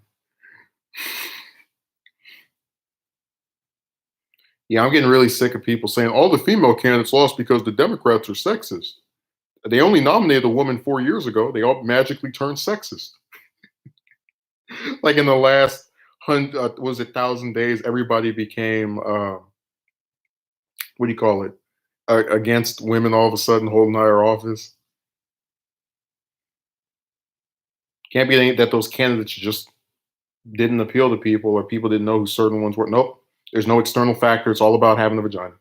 Yeah, I'm getting really sick of people saying all the female candidates lost because the Democrats are sexist. They only nominated a woman 4 years ago. They all magically turned sexist. Like in the last hundred, was it 1,000 days? Everybody became what do you call it? Against women all of a sudden holding higher office. Can't be that those candidates just didn't appeal to people or people didn't know who certain ones were. Nope. There's no external factor. It's all about having a vagina.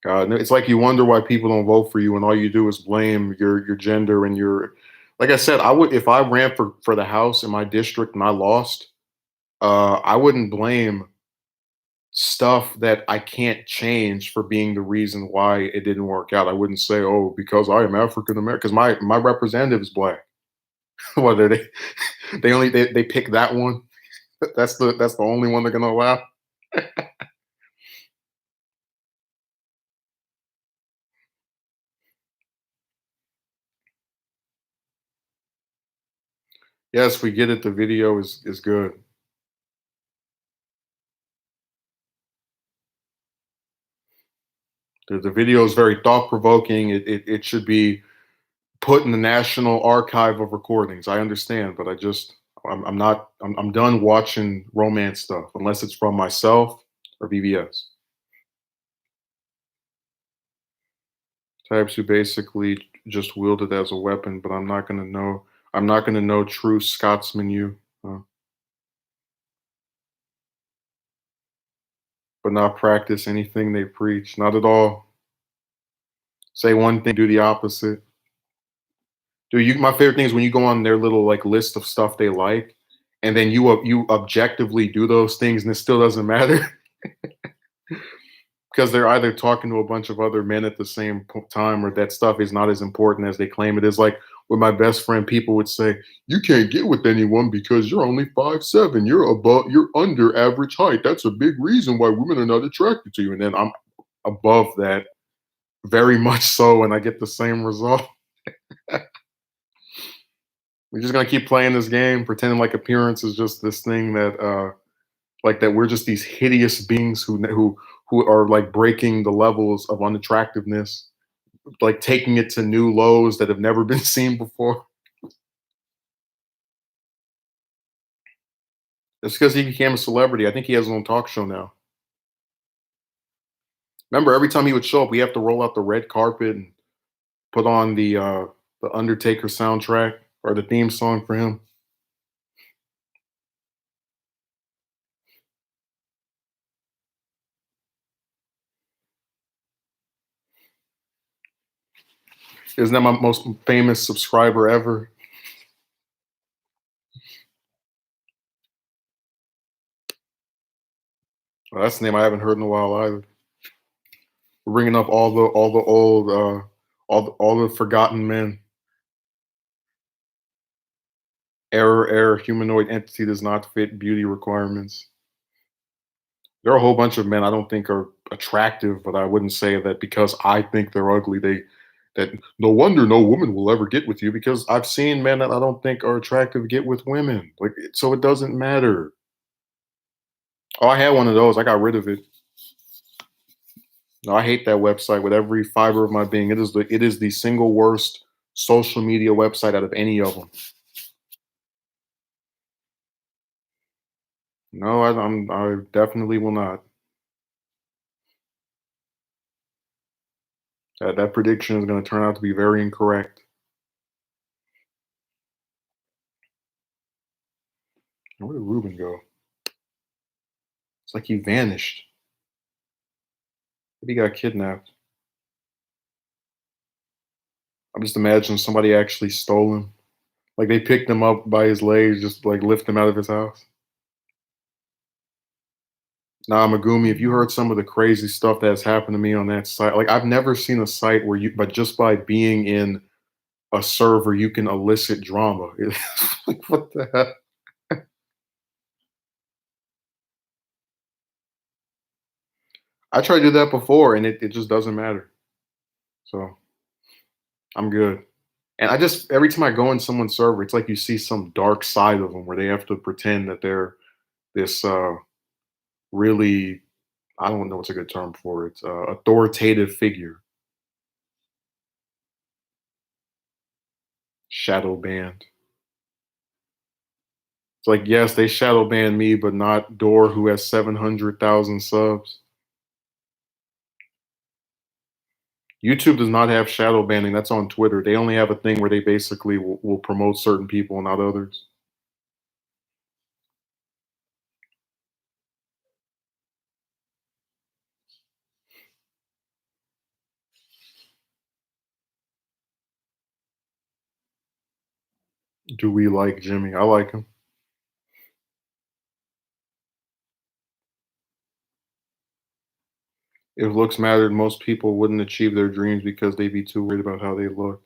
God, it's like you wonder why people don't vote for you, and all you do is blame your gender and your. Like I said, I would if I ran for the House in my district and I lost. I wouldn't blame stuff that I can't change for being the reason why it didn't work out. I wouldn't say, "Oh, because I am African American," because my representative is black. Whether they pick that one, that's the only one they're gonna allow. Yes, we get it. The video is good. The video is very thought provoking. It should be put in the National Archive of Recordings. I understand, but I'm not I'm done watching romance stuff unless it's from myself or BBS. Types who basically just wield it as a weapon, but I'm not gonna know true Scotsman you, but not practice anything they preach. Not at all. Say one thing, do the opposite. Dude, my favorite thing is when you go on their little like list of stuff they like, and then you objectively do those things, and it still doesn't matter because they're either talking to a bunch of other men at the same time, or that stuff is not as important as they claim it is. Like with my best friend, people would say, "You can't get with anyone because you're only 5'7". You're under average height. That's a big reason why women are not attracted to you." And then I'm above that, very much so, and I get the same result. We're just gonna keep playing this game, pretending like appearance is just this thing that, like that we're just these hideous beings who are like breaking the levels of unattractiveness, like taking it to new lows that have never been seen before. It's because he became a celebrity. I think he has his own talk show now. Remember, every time he would show up, we have to roll out the red carpet and put on the Undertaker soundtrack or the theme song for him. Isn't that my most famous subscriber ever? Well, that's the name I haven't heard in a while either. We're bringing up all the old all the forgotten men. Error. Humanoid entity does not fit beauty requirements. There are a whole bunch of men I don't think are attractive, but I wouldn't say that because I think they're ugly. That no wonder no woman will ever get with you because I've seen men that I don't think are attractive get with women. Like so, it doesn't matter. Oh, I had one of those. I got rid of it. No, I hate that website with every fiber of my being. It is the single worst social media website out of any of them. No, I definitely will not. That prediction is going to turn out to be very incorrect. Where did Ruben go? It's like he vanished. Maybe he got kidnapped. I'm just imagining somebody actually stole him. Like they picked him up by his legs, just like lift him out of his house. Nah, Megumi, if you heard some of the crazy stuff that has happened to me on that site, like I've never seen a site where but just by being in a server, you can elicit drama. Like, what the heck? I tried to do that before and it just doesn't matter. So I'm good. And I just every time I go in someone's server, it's like you see some dark side of them where they have to pretend that they're this really I don't know what's a good term for it. Authoritative figure, shadow banned. It's like, yes, they shadow banned me, but not Door, who has 700,000 subs. YouTube does not have shadow banning. That's on Twitter. They only have a thing where they basically will promote certain people and not others. Do we like Jimmy? I like him. If looks mattered, most people wouldn't achieve their dreams because they'd be too worried about how they look.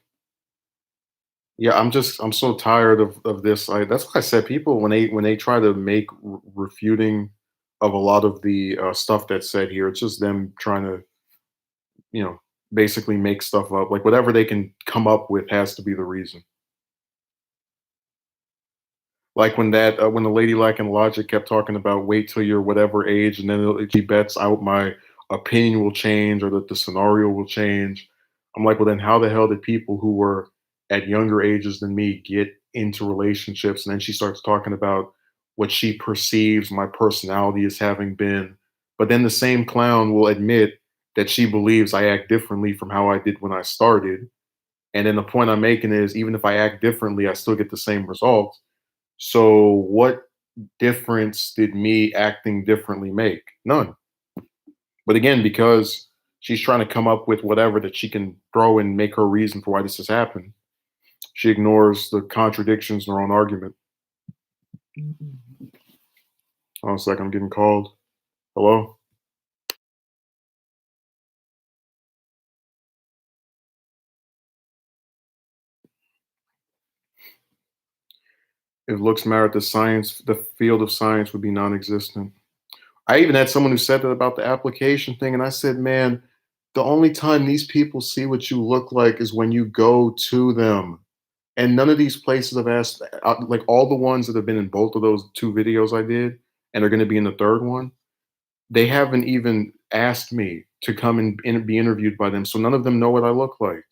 Yeah, I'm so tired of this. That's why I said people when they try to make refuting of a lot of the stuff that's said here, it's just them trying to, you know, basically make stuff up. Like whatever they can come up with has to be the reason. Like when the lady lacking logic kept talking about wait till you're whatever age, and then she bets out my opinion will change or that the scenario will change. I'm like, well, then how the hell did people who were at younger ages than me get into relationships? And then she starts talking about what she perceives my personality as having been. But then the same clown will admit that she believes I act differently from how I did when I started. And then the point I'm making is even if I act differently, I still get the same results. So what difference did me acting differently make? None. But again, because she's trying to come up with whatever that she can throw and make her reason for why this has happened, she ignores the contradictions in her own argument. Hold on a second, I'm getting called. Hello? If looks mattered, the field of science would be non-existent. I even had someone who said that about the application thing, and I said, man, the only time these people see what you look like is when you go to them. And none of these places have asked, like all the ones that have been in both of those two videos I did, and are going to be in the third one, they haven't even asked me to come and be interviewed by them. So none of them know what I look like.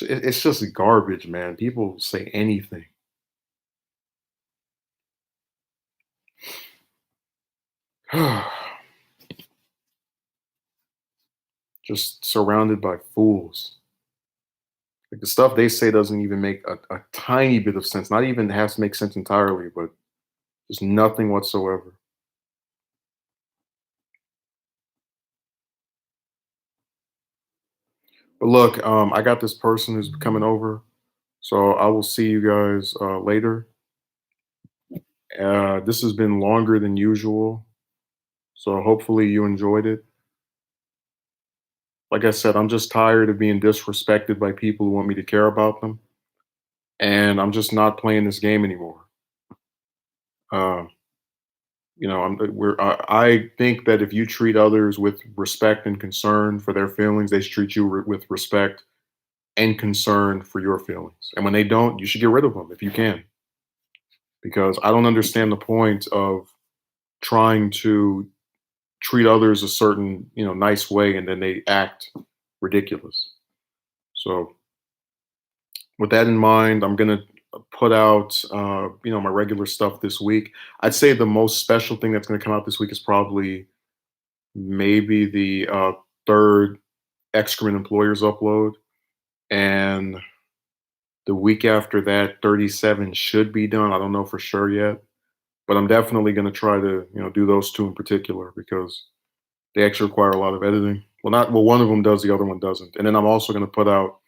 It's just garbage, man. People say anything. Just surrounded by fools. Like the stuff they say doesn't even make a tiny bit of sense. Not even has to make sense entirely, but just nothing whatsoever. But look, I got this person who's coming over, so I will see you guys later. This has been longer than usual, so hopefully you enjoyed it. Like I said, I'm just tired of being disrespected by people who want me to care about them, and I'm just not playing this game anymore. Uh, I think that if you treat others with respect and concern for their feelings, they should treat you with respect and concern for your feelings. And when they don't, you should get rid of them if you can, because I don't understand the point of trying to treat others a certain, nice way and then they act ridiculous. So with that in mind, I'm gonna put out, my regular stuff this week. I'd say the most special thing that's gonna come out this week is probably maybe the third excrement employers upload, and the week after that, 37 should be done. I don't know for sure yet, but I'm definitely gonna try to, do those two in particular because they actually require a lot of editing. Well, not well, one of them does, the other one doesn't. And then I'm also gonna put out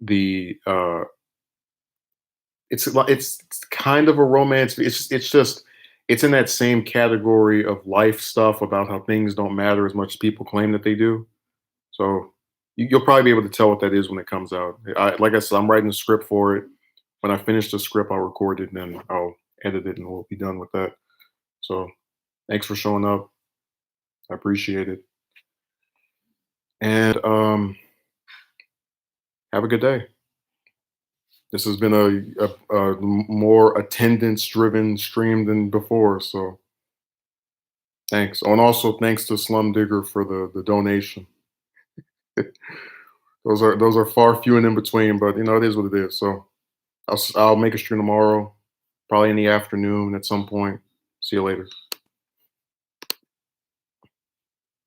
the it's kind of a romance. It's just it's in that same category of life stuff about how things don't matter as much as people claim that they do. So you'll probably be able to tell what that is when it comes out. Like I said, I'm writing a script for it. When I finish the script, I'll record it and then I'll edit it and we'll be done with that. So thanks for showing up. I appreciate it. And have a good day. This has been a more attendance driven stream than before. So Thanks. Oh, and also thanks to Slum Digger for the donation. Those are far few and in between, but it is what it is. So I'll make a stream tomorrow, probably in the afternoon at some point. See you later.